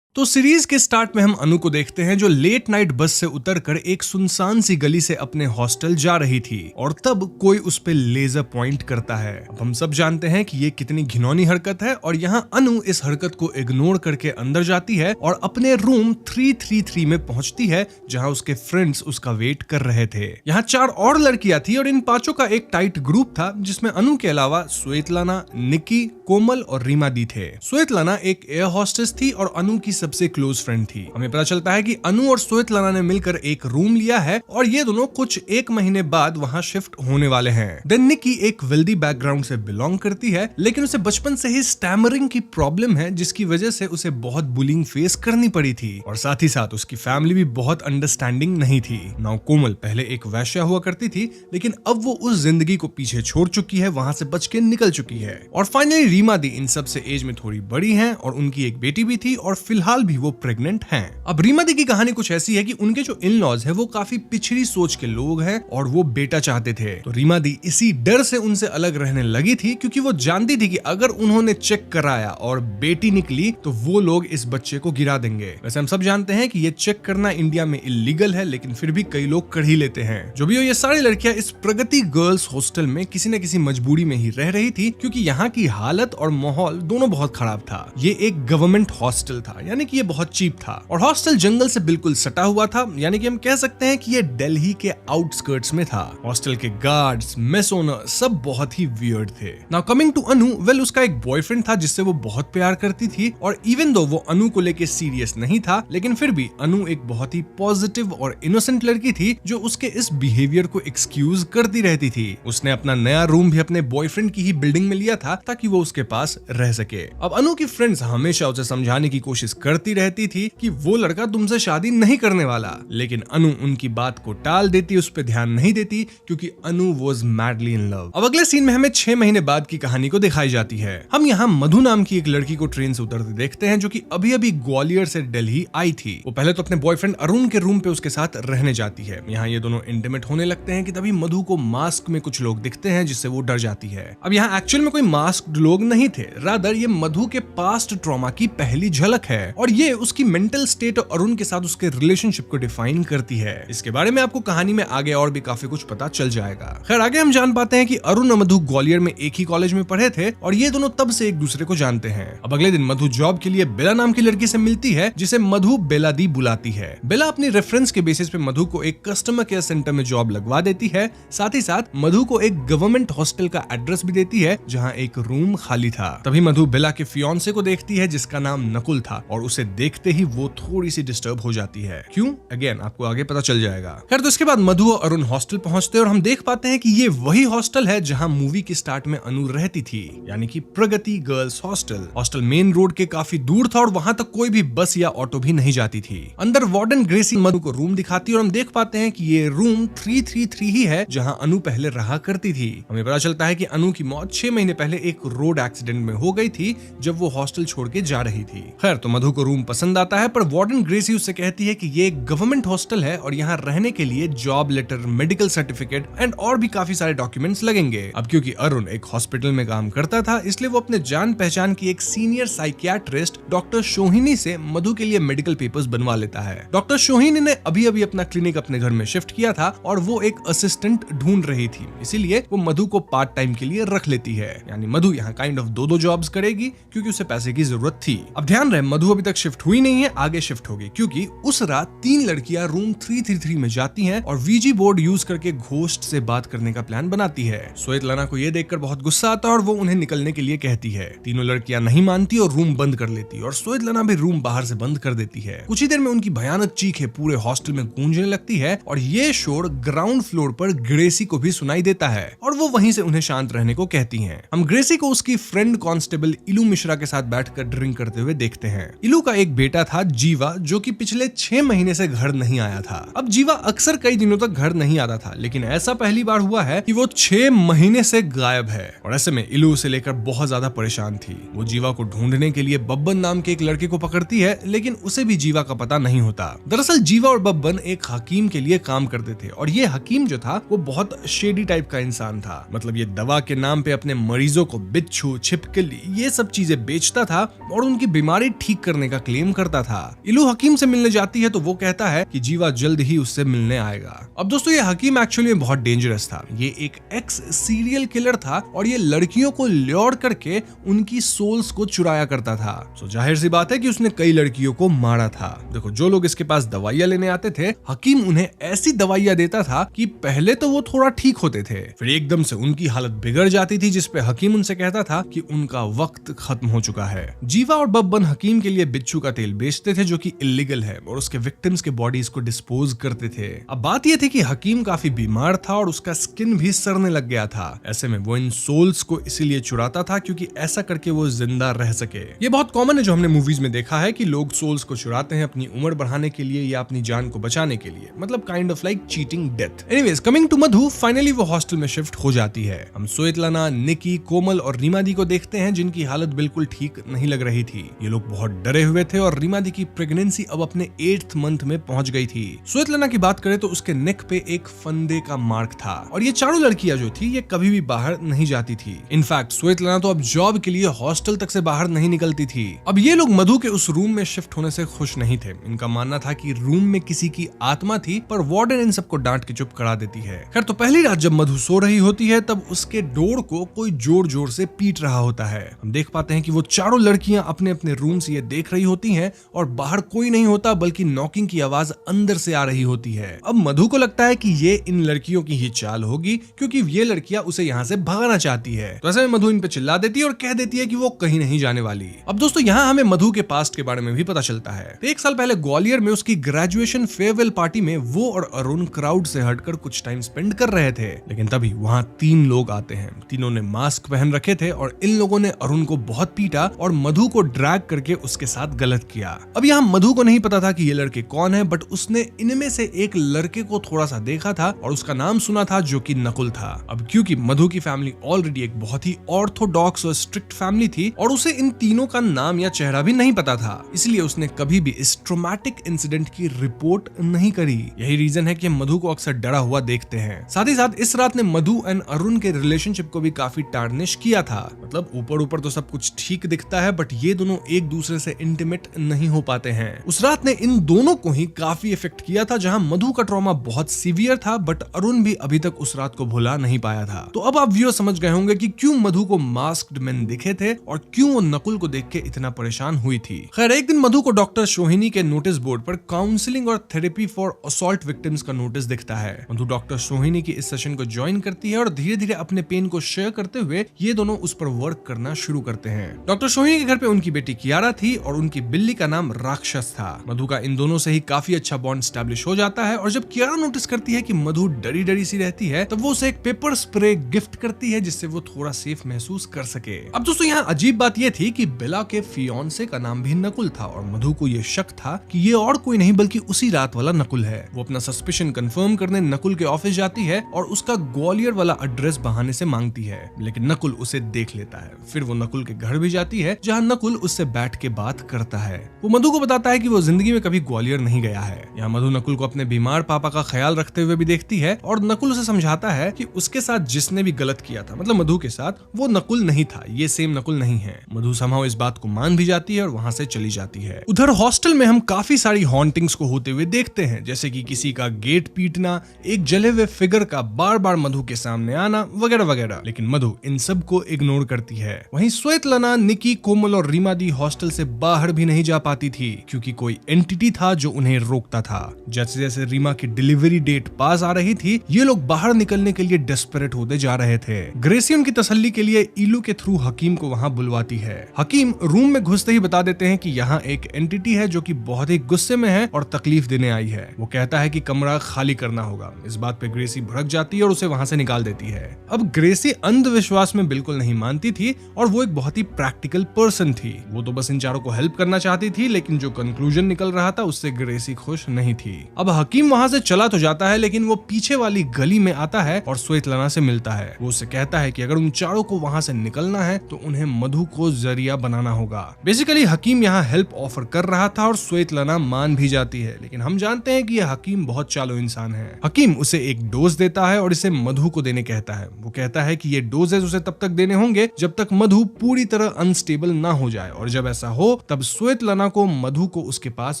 तो सीरीज के स्टार्ट में हम अनु को देखते हैं जो लेट नाइट बस से उतरकर एक सुनसान सी गली से अपने हॉस्टल जा रही थी और तब कोई उस पे लेजर पॉइंट करता है। अब हम सब जानते हैं कि ये कितनी घिनौनी हरकत है और यहाँ अनु इस हरकत को इग्नोर करके अंदर जाती है और अपने रूम 333 में पहुंचती है जहां उसके फ्रेंड्स उसका वेट कर रहे थे। यहाँ 4 और लड़कियां थी और इन 5 का एक टाइट ग्रुप था जिसमें अनु के अलावा श्वेतलाना, निकी, कोमल और रीमा दी थे। श्वेतलाना एक एयर हॉस्टेस थी और अनु की सबसे क्लोज फ्रेंड थी। हमें पता चलता है कि अनु और श्वेतलाना ने मिलकर एक रूम लिया है और ये दोनों कुछ 1 महीने बाद वहां शिफ्ट होने वाले हैं। देन निकी एक वेल्दी बैकग्राउंड से बिलोंग करती है, लेकिन उसे बचपन से ही स्टैमरिंग की प्रॉब्लम है जिसकी वजह से उसे बहुत बुलिंग फेस करनी पड़ी थी और साथ ही साथ उसकी फैमिली भी बहुत अंडरस्टैंडिंग नहीं थी। नाउ कोमल पहले एक वैश्या हुआ करती थी, लेकिन अब वो उस जिंदगी को पीछे छोड़ चुकी है, वहां से बच के निकल चुकी है। और फाइनली रीमा दी इन सब से एज में थोड़ी बड़ी है और उनकी एक बेटी भी थी और फिलहाल भी वो प्रेग्नेंट हैं। अब रीमा दी की कहानी कुछ ऐसी है कि उनके जो इन लॉज है वो काफी पिछड़ी सोच के लोग हैं और वो बेटा चाहते थे। तो रीमा दी इसी डर से उनसे अलग रहने लगी थी क्योंकि वो जानती थी कि अगर उन्होंने चेक कराया और बेटी निकली तो वो लोग इस बच्चे को गिरा देंगे। वैसे हम सब जानते हैं कि ये चेक करना इंडिया में इलीगल है, लेकिन फिर भी कई लोग कर ही लेते हैं। जो भी हो, ये सारी लड़कियां इस प्रगति गर्ल्स हॉस्टल में किसी न किसी मजबूरी में ही रह रही थी क्योंकि यहाँ की हालत और माहौल दोनों बहुत खराब था। ये एक गवर्नमेंट हॉस्टल था, यानी कि ये बहुत चीप था और हॉस्टल जंगल से बिल्कुल सटा हुआ था, यानी कि हम कह सकते हैं कि ये दिल्ली के आउटस्कर्ट्स में था। हॉस्टल के गार्ड्स, मेस ओनर सब बहुत ही वियर्ड थे। Now coming to Anu, well उसका एक बॉयफ्रेंड था जिससे वो बहुत प्यार करती थी और इवन दो वो अनु को लेके सीरियस नहीं था, लेकिन फिर भी अनु एक बहुत ही पॉजिटिव और इनोसेंट लड़की थी जो उसके इस बिहेवियर को एक्सक्यूज करती रहती थी। उसने अपना नया रूम भी अपने बॉयफ्रेंड की ही बिल्डिंग में लिया था ताकि वो उसके पास रह सके। अब अनु की फ्रेंड्स हमेशा उसे समझाने की कोशिश करती रहती थी कि वो लड़का तुमसे शादी नहीं करने वाला, लेकिन अनु उनकी बात को टाल देती, उस पर ध्यान नहीं देती क्योंकि अनु वाज मैडली इन लव। अब अगले सीन में हमें 6 महीने बाद की कहानी को दिखाई जाती है। हम यहाँ मधु नाम की एक लड़की को ट्रेन से उतरते देखते हैं जो कि अभी अभी ग्वालियर से दिल्ली आई थी। वो पहले तो अपने बॉयफ्रेंड अरुण के रूम पे उसके साथ रहने जाती है। यहाँ ये दोनों इंटीमेट होने लगते हैं कि तभी मधु को मास्क में कुछ लोग दिखते हैं जिससे वो डर जाती है। अब यहाँ एक्चुअल में कोई मास्क्ड लोग नहीं थे, रादर ये मधु के पास्ट ट्रॉमा की पहली झलक है और ये उसकी मेंटल स्टेट और अरुण के साथ उसके रिलेशनशिप को डिफाइन करती है। इसके बारे में आपको कहानी में आगे और भी काफी कुछ पता चल जाएगा। खैर आगे हम जान पाते हैं कि अरुण और मधु ग्वालियर में एक ही कॉलेज में पढ़े थे और ये दोनों तब से एक दूसरे को जानते हैं। अब अगले दिन मधु जॉब के लिए बेला नाम की लड़की से मिलती है जिसे मधु बेला दी बुलाती है। बेला अपनी रेफरेंस के बेसिस पे मधु को एक कस्टमर केयर सेंटर में जॉब लगवा देती है। साथ ही साथ मधु को एक गवर्नमेंट हॉस्टल का एड्रेस भी देती है जहाँ एक रूम खाली था। तभी मधु बेला के फियांसे को देखती है जिसका नाम नकुल था और उसे देखते ही वो थोड़ी सी डिस्टर्ब हो जाती है। क्यों? अगेन आपको आगे पता चल जाएगा। खैर तो इसके बाद मधु और अरुण हॉस्टल पहुंचते हैं और हम देख पाते हैं कि ये वही हॉस्टल है जहां मूवी के स्टार्ट में अनु रहती थी, यानी कि Pragati girls hostel. Hostel main road के काफी दूर था और वहां तक कोई भी बस या ऑटो भी नहीं जाती थी। अंदर वार्डन ग्रेसी मधु को रूम दिखाती है और हम देख पाते हैं कि ये रूम 333 ही है जहां अनु पहले रहा करती थी। हमें पता चलता है कि अनु की मौत 6 महीने पहले एक रोड एक्सीडेंट में हो गई थी जब वो हॉस्टल छोड़ के जा रही थी। खैर तो मधु को रूम पसंद आता है पर वार्डन ग्रेसी उससे कहती है कि ये एक गवर्नमेंट हॉस्टल है और यहाँ रहने के लिए job letter, medical certificate and और भी काफी सारे डॉक्यूमेंट्स लगेंगे। अब क्योंकि अरुण एक हॉस्पिटल में काम करता था इसलिए वो अपने जान पहचान की एक सीनियर साइकियाट्रिस्ट डॉक्टर शोहिनी से मधु के लिए मेडिकल पेपर्स बनवा लेता है। डॉक्टर शोहिनी ने अभी अभी अपना क्लिनिक अपने घर में शिफ्ट किया था और वो एक असिस्टेंट ढूंढ रही थी, इसीलिए वो मधु को पार्ट टाइम के लिए रख लेती है। यानी मधु यहाँ काइंड ऑफ 2 जॉब्स करेगी क्योंकि उसे पैसे की जरूरत थी। अब ध्यान रहे मधु अभी तक शिफ्ट हुई नहीं है, आगे शिफ्ट होगी, क्योंकि उस रात 3 लड़कियां रूम 333 में जाती हैं और वीजी बोर्ड यूज करके घोस्ट से बात करने का प्लान बनाती है। स्वेतलाना को यह देखकर बहुत गुस्सा आता है और वो उन्हें निकलने के लिए कहती है। तीनों लड़कियां नहीं मानती और रूम बंद कर लेती और स्वेतलाना भी रूम बाहर से बंद कर देती है। कुछ ही देर में उनकी भयानक चीखें पूरे हॉस्टल में गूंजने लगती है और ये शोर ग्राउंड फ्लोर पर ग्रेसी को भी सुनाई देता है और वो वहीं से उन्हें शांत रहने को कहती हैं। हम ग्रेसी को उसकी फ्रेंड कांस्टेबल इलू मिश्रा के साथ बैठकर ड्रिंक करते हुए देखते हैं। इलू का एक बेटा था जीवा, जो कि पिछले 6 महीने से घर नहीं आया था। अब जीवा अक्सर कई दिनों तक घर नहीं आता था, लेकिन ऐसा पहली बार हुआ है कि वो 6 महीने से गायब है और ऐसे में इलू उसे लेकर बहुत ज्यादा परेशान थी। वो जीवा को ढूंढने के लिए बब्बन नाम के एक लड़के को पकड़ती है, लेकिन उसे भी जीवा का पता नहीं होता। दरअसल जीवा और बब्बन एक हकीम के लिए काम करते थे और ये हकीम जो था वो बहुत शेडी टाइप का इंसान था। मतलब ये दवा के नाम पे अपने मरीजों को बिच्छू, छिपकली, ये सब चीजें बेचता था और उनकी बीमारी ठीक करने का क्लेम करता था। इलू हकीम से मिलने जाती है तो वो कहता है कि जीवा जल्द ही उससे मिलने आएगा। अब दोस्तों ये हकीम एक्चुअली में बहुत डेंजरस था। ये एक एक्स सीरियल किलर था और ये लड़कियों को ल्योर करके उनकी सोल्स को चुराया करता था। तो जाहिर सी बात है कि उसने कई लड़कियों को मारा था। देखो, जो लोग इसके पास दवाइयां लेने आते थे, हकीम उन्हें ऐसी दवाइयां देता था कि पहले तो वो थोड़ा ठीक होते थे, फिर एकदम से उनकी हालत बिगड़ जाती थी, जिसपे हकीम उनसे कहता था कि उनका वक्त खत्म हो चुका है। जीवा और बब्बन हकीम के लिए बिच्छू का तेल बेचते थे, जो कि इलीगल है, और उसके विक्टिम्स के बॉडीज को डिस्पोज करते थे। अब बात यह थी कि हकीम काफी बीमार था और उसका स्किन भी सड़ने लग गया था। ऐसे में वो इन सोल्स को इसीलिए चुराता था क्योंकि ऐसा करके वो जिंदा रह सके। ये बहुत कॉमन है जो हमने मूवीज में देखा है कि लोग सोल्स को चुराते हैं अपनी उम्र बढ़ाने के लिए या अपनी जान को बचाने के लिए, मतलब kind of like cheating death. Anyways, coming to Madhu, finally वो हॉस्टल में शिफ्ट हो जाती है। हम स्वेतलाना, निकी, कोमल और रीमादी को देखते हैं जिनकी हालत बिल्कुल ठीक नहीं लग रही थी। ये लोग बहुत डरे हुए थे और रीमादी की प्रेगनेंसी अब अपने 8th मंथ में पहुंच गई थी। स्वेतलाना की बात करें तो उसके नेक पे एक फंदे का मार्क था और ये चारों लड़कियां जो थी ये कभी भी बाहर नहीं जाती थी। इनफैक्ट स्वेतलाना तो अब जॉब के लिए हॉस्टल तक से बाहर नहीं निकलती थी। अब ये लोग मधु के उस रूम में शिफ्ट होने से खुश नहीं थे। इनका मानना था कि रूम में किसी की आत्मा थी, पर वार्डन इन सबको डांट के चुप करा देती है। खैर, तो पहली रात जब मधु सो रही होती है तब उसके डोर को कोई जोर जोर से पीट रहा होता है। हम देख पाते हैं कि वो चारों लड़कियां अपने अपने रूम से ये देख रही होती हैं और बाहर कोई नहीं होता बल्कि नॉकिंग की आवाज अंदर से आ रही होती है। अब मधु को लगता है कि ये इन लड़कियों की ही चाल होगी, क्योंकि ये लड़कियां उसे यहाँ से भगाना चाहती है। तो ऐसे में मधु इन पे चिल्ला देती है और कह देती है कि वो कहीं नहीं जाने वाली। अब दोस्तों यहाँ हमें मधु के पास्ट के बारे में भी पता चलता है। 1 साल पहले ग्वालियर में उसकी ग्रेजुएशन फेयरवेल पार्टी में वो और अरुण क्राउड से हटकर कुछ टाइम स्पेंड कर रहे थे, लेकिन तभी वहाँ 3 लोग आते हैं। तीनों ने मास्क पहन रखे थे और इन लोगों ने अरुण को बहुत पीटा और मधु को ड्रैग करके उसके साथ गलत किया। अब यहाँ मधु को नहीं पता था कि ये लड़के कौन है, बट उसने इनमें से एक लड़के को थोड़ा सा देखा था और उसका नाम सुना था, जो कि नकुल था। अब क्योंकि मधु की फैमिली ऑलरेडी एक बहुत ही ऑर्थोडॉक्स और स्ट्रिक्ट फैमिली थी और उसे इन तीनों का नाम या चेहरा भी नहीं पता था, इसलिए उसने कभी भी इस ट्रॉमेटिक इंसिडेंट की रिपोर्ट नहीं करी। यही रीजन है कि मधु को अक्सर डरा हुआ देखते हैं। साथ ही साथ इस रात ने मधु एंड अरुण के रिलेशनशिप को भी काफी टार्निश किया था। मतलब ऊपर ऊपर तो सब कुछ ठीक दिखता है, बट ये दोनों एक दूसरे से इंटीमेट नहीं हो पाते हैं। उस रात ने इन दोनों को ही काफी इफेक्ट किया था। जहां मधु का ट्रॉमा बहुत सीवियर था, बट अरुण भी अभी तक उस रात को भुला नहीं पाया था। तो अब आप व्यूअर समझ गए होंगे कि क्यों मधु को मास्क्ड मैन दिखे थे और क्यों वो नकुल को देख के इतना परेशान हुई थी। खैर, एक दिन मधु को डॉक्टर सोहिनी के नोटिस बोर्ड पर काउंसलिंग और थेरेपी फॉर असॉल्ट विक्टिम्स का नोटिस दिखता है। मधु डॉक्टर सोहिनी की इस सेशन को ज्वाइन करती है और धीरे धीरे अपने पेन को शेयर करते हुए ये दोनों उस पर वर्क करना शुरू करते हैं। डॉक्टर सोहिनी के घर पे उनकी बेटी कियारा थी और उनकी बिल्ली का नाम राक्षस था। मधु का इन दोनों से ही काफी अच्छा बॉन्ड स्टैब्लिश हो जाता है और जब कियारा नोटिस करती है कि मधु डरी डरी सी रहती है, तब वो उसे एक पेपर स्प्रे गिफ्ट करती है जिससे वो थोड़ा सेफ महसूस कर सके। अब दोस्तों यहाँ अजीब बात ये थी कि बेला के फियांसे का नाम भी नकुल था और मधु को ये शक था कि ये और कोई नहीं बल्कि उसी रात वाला नकुल है। वो अपना सस्पिशन कंफर्म करने नकुल के ऑफिस जाती है और उसका ग्वालियर वाला एड्रेस बहाने से मांगती है, लेकिन नकुल उसे देख लेता है। फिर वो नकुल के घर भी जाती है जहाँ नकुल उससे बैठ के बात करता है। वो मधु को बताता है कि वो जिंदगी में कभी ग्वालियर नहीं गया है। यहाँ मधु नकुल को अपने बीमार पापा का ख्याल रखते हुए भी देखती है और नकुल उसे समझाता है कि उसके साथ जिसने भी गलत किया था, मतलब मधु के साथ, वो नकुल नहीं था, ये सेम नकुल नहीं है। मधु समहाउ इस बात को मान भी जाती है और वहाँ से चली जाती है। उधर हॉस्टल में हम काफी सारी हॉन्टिंग्स को होते हुए देखते हैं, जैसे कि किसी का गेट पीटना, एक जले हुए फिगर का बार बार मधु के सामने आना वगैरह वगैरह, लेकिन मधु इन सब को इग्नोर करती है। वहीं स्वेतलाना, निकी, कोमल और रीमादी हॉस्टल से बाहर भी नहीं जा पाती थी क्योंकि कोई एंटिटी था जो उन्हें रोकता था। जैसे जैसे रीमा की डिलीवरी डेट पास आ रही थी, ये लोग बाहर निकलने के लिए डेस्परेट होते जा रहे थे। ग्रेसी उनकी तसल्ली के लिए इलू के थ्रू हकीम को वहां बुलवाती है। हकीम रूम में घुसते ही बता देते हैं कि यहाँ एक एंटिटी है जो कि बहुत ही गुस्से में है और तकलीफ देने आई है। वो कहता है कि कमरा खाली करना होगा। इस बात पे ग्रेसी भड़क जाती है और उसे वहां से निकाल देती है। अब ग्रेसी अंधविश्वास में बिल्कुल नहीं मानती थी और वो एक बहुत ही प्रैक्टिकल पर्सन थी। वो तो बस इन चारों को हेल्प करना चाहती थी, लेकिन जो कंक्लूजन निकल रहा था उससे ग्रेसी खुश नहीं थी। अब हकीम वहां से चला तो जाता है, लेकिन वो पीछे वाली गली में आता है और स्वेतलना से मिलता है। वो उससे कहता है कि अगर उन चारों को वहां से निकलना है तो उन्हें मधु को जरिया बनाना होगा। बेसिकली हकीम यहाँ हेल्प ऑफर कर रहा था और स्वेतलना मान भी जाती है, लेकिन हम जानते हैं कि यह हकीम बहुत चालू इंसान है। हकीम उसे एक डोज देता है और इसे मधु को देने कहता है। वो कहता है कि ये डोजेस उसे तब तक देने होंगे जब तक मधु पूरी तरह अनस्टेबल ना हो जाए, और जब ऐसा हो तब स्वेतलना को मधु को उसके पास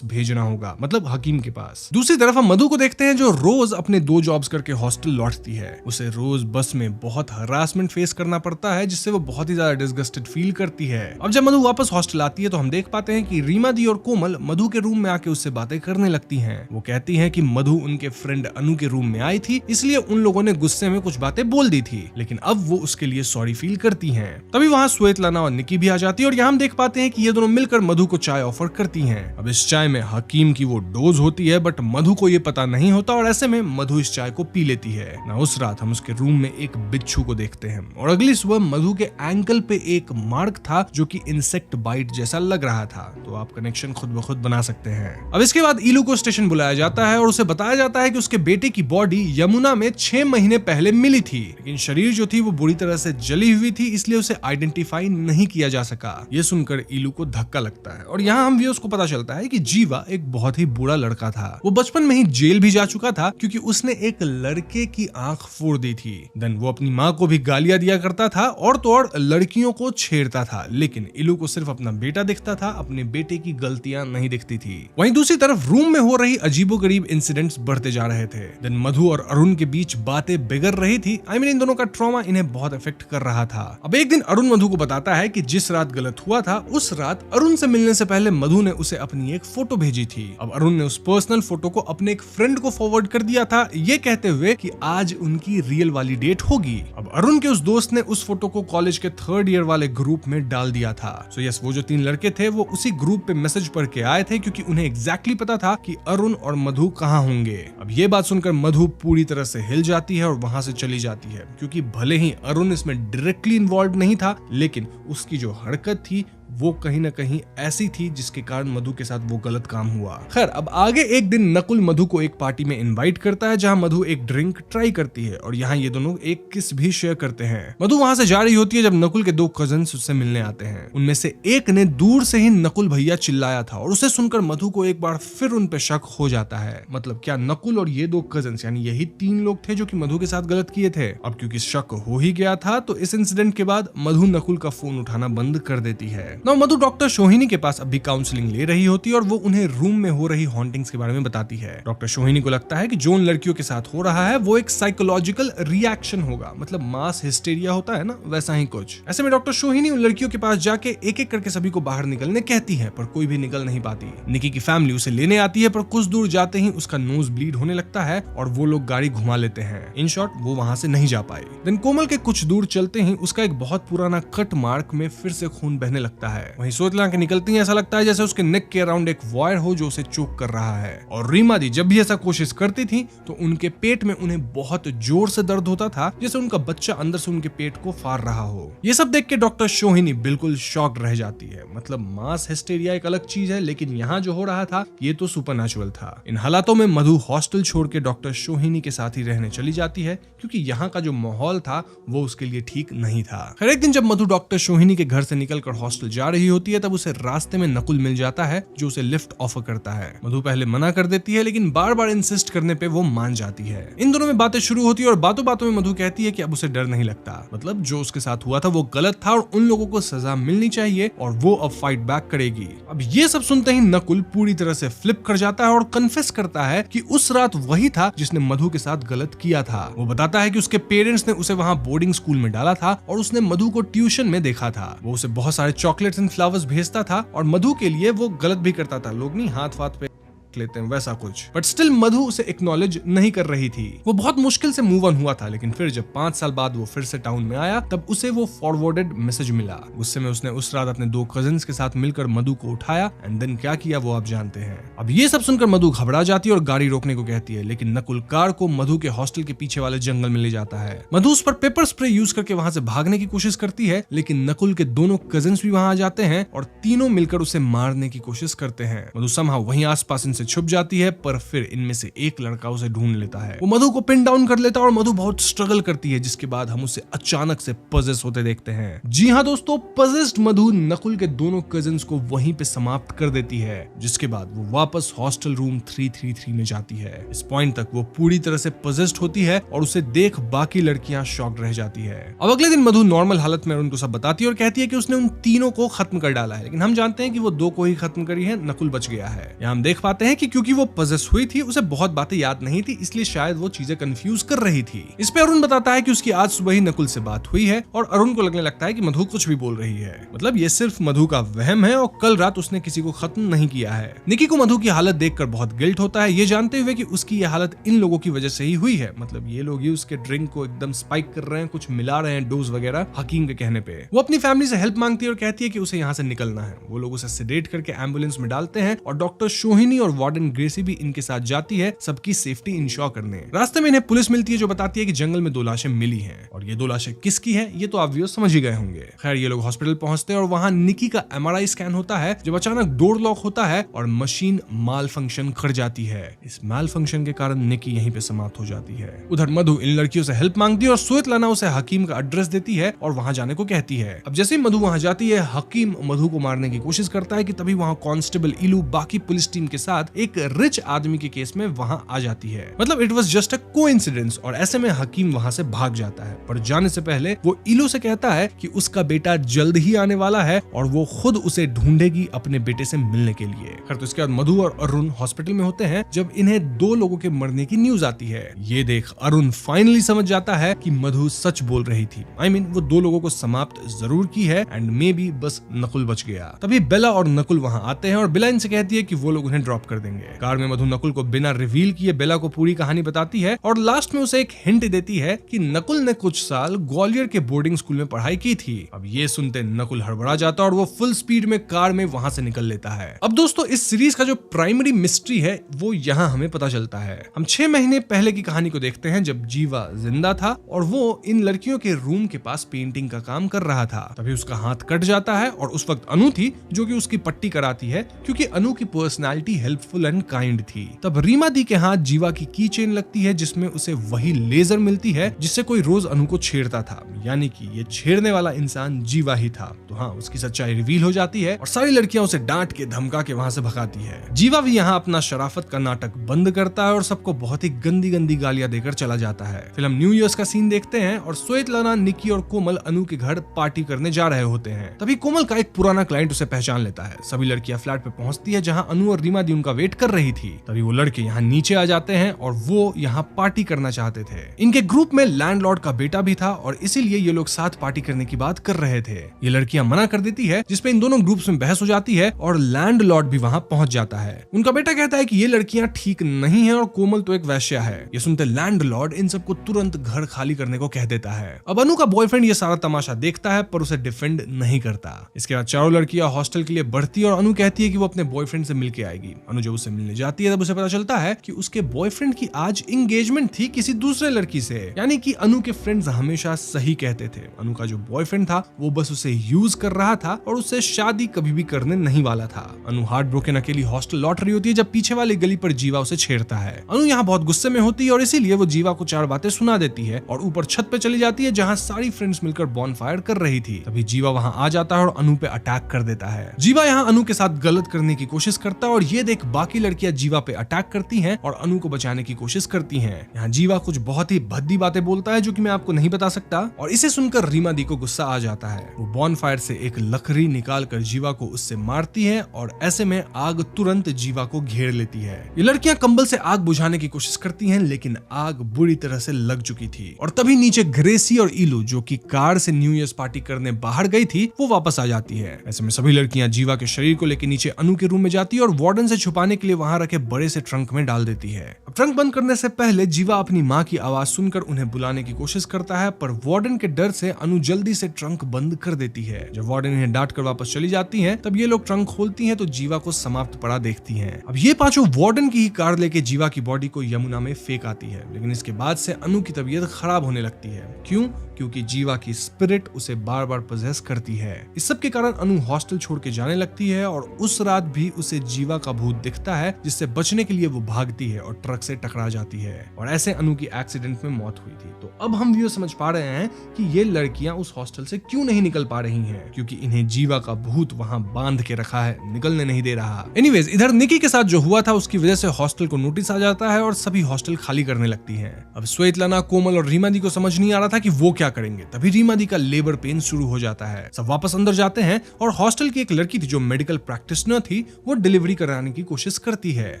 भेजना होगा, मतलब हकीम के पास। दूसरी तरफ हम मधु को देखते हैं जो रोज अपने 2 जॉब्स करके हॉस्टल लौटती है। उसे रोज बस में बहुत हरासमेंट फेस करना पड़ता है, जिससे वो बहुत ही ज्यादा डिसगस्टेड फील करती है। अब जब मधु वापस हॉस्टल आती है तो हम देख पाते हैं कि रीमा दी और कोमल मधु के रूम में आके उससे बातें करने लगती हैं। वो कहती हैं कि मधु उनके फ्रेंड अनु के रूम में आई थी, इसलिए उन लोगों ने गुस्से में कुछ बातें बोल दी थी, लेकिन अब वो उसके लिए सॉरी फील करती हैं। तभी वहाँ स्वेतलना और निकी भी आ जाती है और यहाँ हम देख पाते हैं कि ये दोनों मिलकर मधु को चाय ऑफर करती हैं। अब इस चाय में हकीम की वो डोज होती है, बट मधु को ये पता नहीं होता और ऐसे में मधु इस चाय को पी लेती है ना। उस रात हम उसके रूम में एक बिच्छू को देखते हैं और अगली सुबह मधु के एंकल पे एक मार्क था जो कि इंसेक्ट बाइट जैसा लग रहा था। तो आप कनेक्शन खुद ब खुद बना सकते हैं। अब इसके बाद इलू को स्टेशन बुलाया जाता है और उसे बताया जाता है कि उसके बेटे की बॉडी यमुना में 6 महीने पहले मिली थी, लेकिन शरीर जो थी वो बुरी तरह से जली हुई थी, इसलिए उसे आइडेंटिफाई नहीं किया जा सका। ये सुनकर इलू को धक्का लगता है और यहाँ हम व्यूअर्स को पता चलता है कि जीवा एक बहुत ही बुरा लड़का था। वो बचपन में ही जेल भी जा चुका था क्योंकि उसने एक लड़के की आंख फोड़ दी थी। देन वो अपनी माँ को भी गालियां दिया करता था और तो और लड़कियों को छेड़ता था, लेकिन इलू को सिर्फ अपना बेटा दिखता था, अपने बेटे की गलतियां नहीं दिखती थी। वहीं दूसरी तरफ रूम में हो रही अजीबोगरीब इंसिडेंट्स बढ़ते जा रहे थे। देन मधु और अरुण के बीच बातें बिगड़ रही थी। इन दोनों का ट्रॉमा इन्हें बहुत इफेक्ट कर रहा था। अब एक दिन अरुण मधु को बताता है कि जिस रात गलत हुआ था उस रात अरुण से मिलने से पहले मधु ने उसे अपनी एक फोटो भेजी थी। अब अरुण ने उस पर्सनल फोटो को अपने एक फ्रेंड को फॉरवर्ड कर दिया था, ये कहते हुए कि आज उनकी रियल वाली डेट होगी। अब अरुण के उस दोस्त ने उस फोटो को कॉलेज के 3rd ईयर वाले ग्रुप में डाल दिया था। सो यस, वो जो 3 लड़के थे वो उसी ग्रुप पे मैसेज पढ़ के आए थे क्योंकि उन्हें एग्जैक्टली पता था कि अरुण और मधु कहाँ होंगे। अब ये बात सुनकर मधु पूरी तरह से हिल जाती है और वहां से चली जाती है, क्योंकि भले ही अरुण इसमें डायरेक्टली इन्वॉल्व नहीं था, लेकिन उसकी जो हरकत थी वो कहीं ना कहीं ऐसी थी जिसके कारण मधु के साथ वो गलत काम हुआ। खैर, अब आगे एक दिन नकुल मधु को एक पार्टी में इनवाइट करता है जहां मधु एक ड्रिंक ट्राई करती है और यहाँ ये दोनों एक किस भी शेयर करते हैं। मधु वहां से जा रही होती है जब नकुल के 2 कजिन्स उससे मिलने आते हैं। उनमें से एक ने दूर से ही नकुल भैया चिल्लाया था और उसे सुनकर मधु को एक बार फिर उन पे शक हो जाता है। मतलब क्या नकुल और ये 2 कजिन्स यानी यही 3 लोग थे जो कि मधु के साथ गलत किए थे? अब क्योंकि शक हो ही गया था तो इस इंसिडेंट के बाद मधु नकुल का फोन उठाना बंद कर देती है। नाउ मधु डॉक्टर सोहिनी के पास अभी काउंसलिंग ले रही होती है और वो उन्हें रूम में हो रही हॉन्टिंग्स के बारे में बताती है। डॉक्टर सोहिनी को लगता है कि जो उन लड़कियों के साथ हो रहा है वो एक साइकोलॉजिकल रिएक्शन होगा, मतलब मास हिस्टेरिया होता है ना, वैसा ही कुछ। ऐसे में डॉक्टर सोहिनी उन लड़कियों के पास जाके एक एक करके सभी को बाहर निकलने कहती है, पर कोई भी निकल नहीं पाती। निकी की फैमिली उसे लेने आती है, पर कुछ दूर जाते ही उसका नोज ब्लीड होने लगता है और वो लोग गाड़ी घुमा लेते हैं। इन शॉर्ट, वो वहां से नहीं जा पाई। देन कोमल के कुछ दूर चलते ही उसका एक बहुत पुराना कट मार्क में फिर से खून बहने लगता है। वहीं स्वेतलना के निकलती है, ऐसा लगता है जैसे उसके नेक के अराउंड एक वायर हो जो उसे चोक कर रहा है। और रीमा दी जब भी ऐसा कोशिश करती थी तो उनके पेट में उन्हें बहुत जोर से दर्द होता था, जैसे उनका बच्चा अंदर से उनके पेट को फाड़ रहा हो। ये सब देख के डॉक्टर सोहिनी बिल्कुल शॉक्ड रह जाती है। मतलब मास हिस्टेरिया एक अलग चीज है, लेकिन यहाँ जो हो रहा था ये तो सुपरनैचुरल था। इन हालातों में मधु हॉस्टल छोड़ के डॉक्टर सोहिनी के साथ ही रहने चली जाती है, क्योंकि यहाँ का जो माहौल था वो उसके लिए ठीक नहीं था। हर एक दिन जब मधु डॉक्टर सोहिनी के घर से निकलकर हॉस्टल जा रही होती है तब उसे रास्ते में नकुल मिल जाता है जो उसे लिफ्ट ऑफर करता है। मधु पहले मना कर देती है, लेकिन बार बार इंसिस्ट करने पे वो मान जाती है। इन दोनों में बातें शुरू होती है और बातों बातों में मधु कहती है कि अब उसे डर नहीं लगता। मतलब जो उसके साथ हुआ था वो गलत था और उन लोगों को सजा मिलनी चाहिए और वो अब फाइट बैक करेगी। अब ये सब सुनते ही नकुल पूरी तरह से फ्लिप कर जाता है और कन्फेस करता है कि उस रात वही था जिसने मधु के साथ गलत किया था। वो बताता है कि उसके पेरेंट्स ने उसे वहां बोर्डिंग स्कूल में डाला था और उसने मधु को ट्यूशन में देखा था। वो उसे बहुत सारे चॉकलेट चॉकलेट्स एंड फ्लावर्स भेजता था और मधु के लिए वो गलत भी करता था। लोग नहीं हाथ वाथ पे लेते हैं वैसा कुछ, बट स्टिल मधु उसे एक्नॉलेज नहीं कर रही थी। वो बहुत मुश्किल से मूव ऑन हुआ था, लेकिन फिर जब 5 साल बाद वो फिर से टाउन में आया तब उसे वो फॉरवर्डेड मैसेज मिला। गुस्से में उसने उस रात अपने 2 कजिन्स के साथ मिलकर मधु को उठाया एंड देन क्या किया वो आप जानते हैं। अब ये सब सुनकर मधु घबरा जाती है और गाड़ी रोकने को कहती है, लेकिन नकुल कार को मधु के हॉस्टल के पीछे वाले जंगल में ले जाता है। मधु उस पर पेपर स्प्रे यूज करके वहां से भागने की कोशिश करती है, लेकिन नकुल के दोनों कजिन्स भी वहां आ जाते हैं और तीनों मिलकर उसे मारने की कोशिश करते हैं। मधु समहाउ वहीं आसपास इनसे छुप जाती है, पर फिर इनमें से एक लड़का उसे ढूंढ लेता है। वो मधु को पिन डाउन कर लेता है और मधु बहुत स्ट्रगल करती है, जिसके बाद हम उसे अचानक से पजेस होते देखते हैं। जी हाँ दोस्तों, पजेस्ड मधु नकुल के दोनों कजिन्स को वहीं पे समाप्त कर देती है, जिसके बाद वो वापस हॉस्टल रूम 333 में जाती है। इस पॉइंट तक वो पूरी तरह से पजेस्ड होती है और उसे देख बाकी लड़कियां शॉक्ड रह जाती है। अब अगले दिन मधु नॉर्मल हालत में उनको सब बताती है और कहती है कि उसने उन तीनों को खत्म कर डाला है, लेकिन हम जानते हैं कि वो 2 को ही खत्म करी है, नकुल बच गया है। यहाँ हम देख पाते हैं कि क्योंकि वो पजेस हुई थी उसे बहुत बातें याद नहीं थी, इसलिए शायद वो चीजें कंफ्यूज कर रही थी। इस पे अरुण बताता है कि उसकी आज सुबह ही नकुल से बात हुई है और अरुण को लगने लगता है कि मधु कुछ भी बोल रही है, मतलब ये सिर्फ मधु का वहम है और कल रात उसने किसी को खत्म नहीं किया है। निकी को मधु की हालत देखकर बहुत गिल्ट होता है, ये जानते हुए कि उसकी ये हालत इन लोगों की वजह से ही हुई है, मतलब ये लोग ही उसके ड्रिंक को एकदम स्पाइक कर रहे हैं, कुछ मिला रहे हैं डोज वगैरह हकीम के कहने पे। वो अपनी फैमिली से हेल्प मांगती है और कहती है कि उसे यहाँ से निकलना है। वो लोग उसे सेडेट करके एम्बुलेंस में डालते हैं और डॉक्टर सोहिनी और वार्डन ग्रेसी भी इनके साथ जाती है सबकी सेफ्टी इंश्योर करने। रास्ते में इन्हें पुलिस मिलती है जो बताती है कि जंगल में 2 लाशें मिली हैं और ये 2 लाशें किसकी हैं ये तो आप व्यूअर्स समझ ही गए होंगे। खैर ये लोग हॉस्पिटल पहुंचते हैं और वहां निकी का MRI स्कैन होता है जब अचानक डोर लॉक होता है और मशीन माल फंक्शन कर जाती है। इस माल फंक्शन के कारण निकी यहीं पे समाप्त हो जाती है। उधर मधु इन लड़कियों से हेल्प मांगती है और स्वेतलाना उसे हकीम का एड्रेस देती है और वहां जाने को कहती है। अब जैसे ही मधु वहां जाती है, हकीम मधु को मारने की कोशिश करता है कि तभी वहां कांस्टेबल इलू बाकी पुलिस टीम के साथ एक रिच आदमी के केस में वहां आ जाती है। मतलब it was just a coincidence और ऐसे में हकीम वहां से भाग जाता है, पर जाने से पहले वो इलू से कहता है कि उसका बेटा जल्द ही आने वाला है और वो खुद उसे ढूंढेगी अपने बेटे से मिलने के लिए। खैर तो इसके बाद मधु और अरुण हॉस्पिटल में होते हैं जब इन्हें 2 लोगों के मरने की न्यूज आती है। ये देख अरुण फाइनली समझ जाता है कि मधु सच बोल रही थी। I mean, वो 2 लोगों को समाप्त जरूर की है एंड मे बी बस नकुल बच गया। तभी बेला और नकुल वहां आते हैं और बेला इनसे कहती है कि वो लोग उन्हें ड्रॉप कर देंगे। कार में मधु नकुल को बिना रिवील किए बेला को पूरी कहानी बताती है और लास्ट में उसे एक हिंट देती है कि नकुल ने कुछ साल ग्वालियर के बोर्डिंग स्कूल में पढ़ाई की थी। अब ये सुनते नकुल हड़बड़ा जाता है और वो फुल स्पीड में कार में वहां से निकल लेता है। अब दोस्तों इस सीरीज का जो प्राइमरी मिस्ट्री है वो यहाँ हमें पता चलता है। हम 6 महीने पहले की कहानी को देखते हैं जब जीवा जिंदा था और वो इन लड़कियों के रूम के पास पेंटिंग का काम कर रहा था। तभी उसका हाथ कट जाता है और उस वक्त अनु थी जो कि उसकी पट्टी कराती है, क्योंकि अनु की पर्सनालिटी हेल्पफुल एंड काइंड थी। तब रीमा दी के हाथ जीवा की की चेन लगती है जिसमें उसे वही लेजर मिलती है जिससे कोई रोज अनु को छेड़ता था, यानी कि ये छेड़ने वाला इंसान जीवा ही था। तो हाँ, उसकी सच्चाई रिवील हो जाती है और सारी लड़कियां उसे डांट के धमका के वहां से भगाती है। जीवा भी यहाँ अपना शराफत का नाटक बंद करता है और सबको बहुत ही गंदी गंदी गालियां देकर चला जाता है। फिर हम न्यू ईयर्स का सीन देखते हैं और स्वेतलाना, निकी और कोमल अनु के घर पार्टी करने जा रहे होते हैं। तभी कोमल का एक पुराना क्लाइंट उसे पहचान लेता है। सभी लड़कियां फ्लैट पे पहुंचती है जहां अनु और रीमा दी उनका वेट कर रही थी। तभी वो लड़के यहाँ नीचे आ जाते हैं और वो यहाँ पार्टी करना चाहते थे। इनके ग्रुप में लैंडलॉर्ड का बेटा भी था और इसीलिए ये लोग साथ पार्टी करने की बात कर रहे थे। ये लड़कियां मना कर देती है जिसपे इन दोनों ग्रुप्स में बहस हो जाती है और लैंडलॉर्ड भी वहां पहुंच जाता है। उनका बेटा कहता है कि ये लड़कियां ठीक नहीं है और कोमल तो एक वैश्या है। ये सुनते लैंडलॉर्ड इन सबको तुरंत घर खाली करने को कह देता है। अब अनु का बॉयफ्रेंड ये सारा तमाशा देखता है पर उसे डिफेंड नहीं करता। इसके बाद चारों लड़कियां हॉस्टल के लिए बढ़ती है और अनु कहती है कि वो अपने बॉयफ्रेंड से मिलके आएगी। अनु जब उससे मिलने जाती है तब उसे पता चलता है कि उसके बॉयफ्रेंड की आज एंगेजमेंट थी किसी दूसरे लड़की से, यानी कि अनु के फ्रेंड्स हमेशा सही कहते थे। अनु का जो बॉयफ्रेंड था वो बस उसे यूज कर रहा था और उससे शादी कभी भी करने नहीं वाला था। अनु हार्ट ब्रोकन अकेली हॉस्टल लौट रही होती है जब पीछे वाली गली पर जीवा उसे छेड़ता है। अनु यहाँ बहुत गुस्से में होती है और इसीलिए वो जीवा को 4 बातें सुना देती है और ऊपर छत पे चली जाती है जहाँ सारी फ्रेंड्स मिलकर बॉनफायर कर रही थी। तभी जीवा वहाँ आ जाता है और अनु पे अटैक कर देता है। जीवा यहाँ अनु के साथ गलत करने की कोशिश करता है और ये देख बाकी लड़कियां जीवा पे अटैक करती हैं और अनु को बचाने की कोशिश करती हैं। यहाँ जीवा कुछ बहुत ही भद्दी बातें बोलता है जो कि मैं आपको नहीं बता सकता, और इसे सुनकर रीमा दी को गुस्सा आ जाता है। वो बॉनफायर से एक लकड़ी निकालकर जीवा को उससे मारती है और ऐसे में आग तुरंत जीवा को घेर लेती है। ये लड़कियां कंबल से आग बुझाने की कोशिश करती हैं, लेकिन आग बुरी तरह से लग चुकी थी। और तभी नीचे ग्रेसी और इलू, जो कि कार से न्यू ईयर पार्टी करने बाहर गई थी, वो वापस आ जाती है। ऐसे में सभी लड़कियां जीवा के शरीर को लेकर नीचे अनु के रूम में जाती है और वार्डन से छुपाने के लिए वहां रखे बड़े से ट्रंक में डाल देती है। अब ट्रंक बंद करने से पहले जीवा अपनी माँ की आवाज सुनकर उन्हें बुलाने की कोशिश करता है, पर वार्डन के डर से अनु जल्दी से ट्रंक बंद कर देती है। जब वार्डन इन्हें डांट कर वापस चली जाती है, तब ये लोग ट्रंक खोलती हैं तो जीवा को समाप्त पड़ा देखती हैं। अब ये पांचों वार्डन की ही कार लेके जीवा की बॉडी को यमुना में फेंक आती है, लेकिन इसके बाद से अनु की तबीयत खराब होने लगती है। क्यों? क्योंकि जीवा की स्पिरिट उसे बार बार पजेस करती है। इस सब के कारण अनु हॉस्टल छोड़ के जाने लगती है और उस रात भी उसे जीवा का भूत दिखता है, जिससे बचने के लिए वो भागती है और ट्रक से टकरा जाती है, और ऐसे अनु की एक्सीडेंट में मौत हुई थी। तो अब हम ये समझ पा रहे हैं कि ये लड़कियां उस हॉस्टल से क्यों नहीं निकल पा रही हैं, क्योंकि इन्हें जीवा का भूत वहां बांध के रखा है, निकलने नहीं दे रहा। एनीवेज, इधर निकी के साथ जो हुआ था उसकी वजह से हॉस्टल को नोटिस आ जाता है और सभी हॉस्टल खाली करने लगती हैं। अब श्वेतलाना, कोमल और रीमा दी को समझ नहीं आ रहा था कि वो क्या करेंगे। तभी रीमा दी का लेबर पेन शुरू हो जाता है। सब वापस अंदर जाते हैं और हॉस्टल की एक लड़की थी जो मेडिकल प्रैक्टिशनर थी, वो डिलीवरी कराने की कोशिश करती है।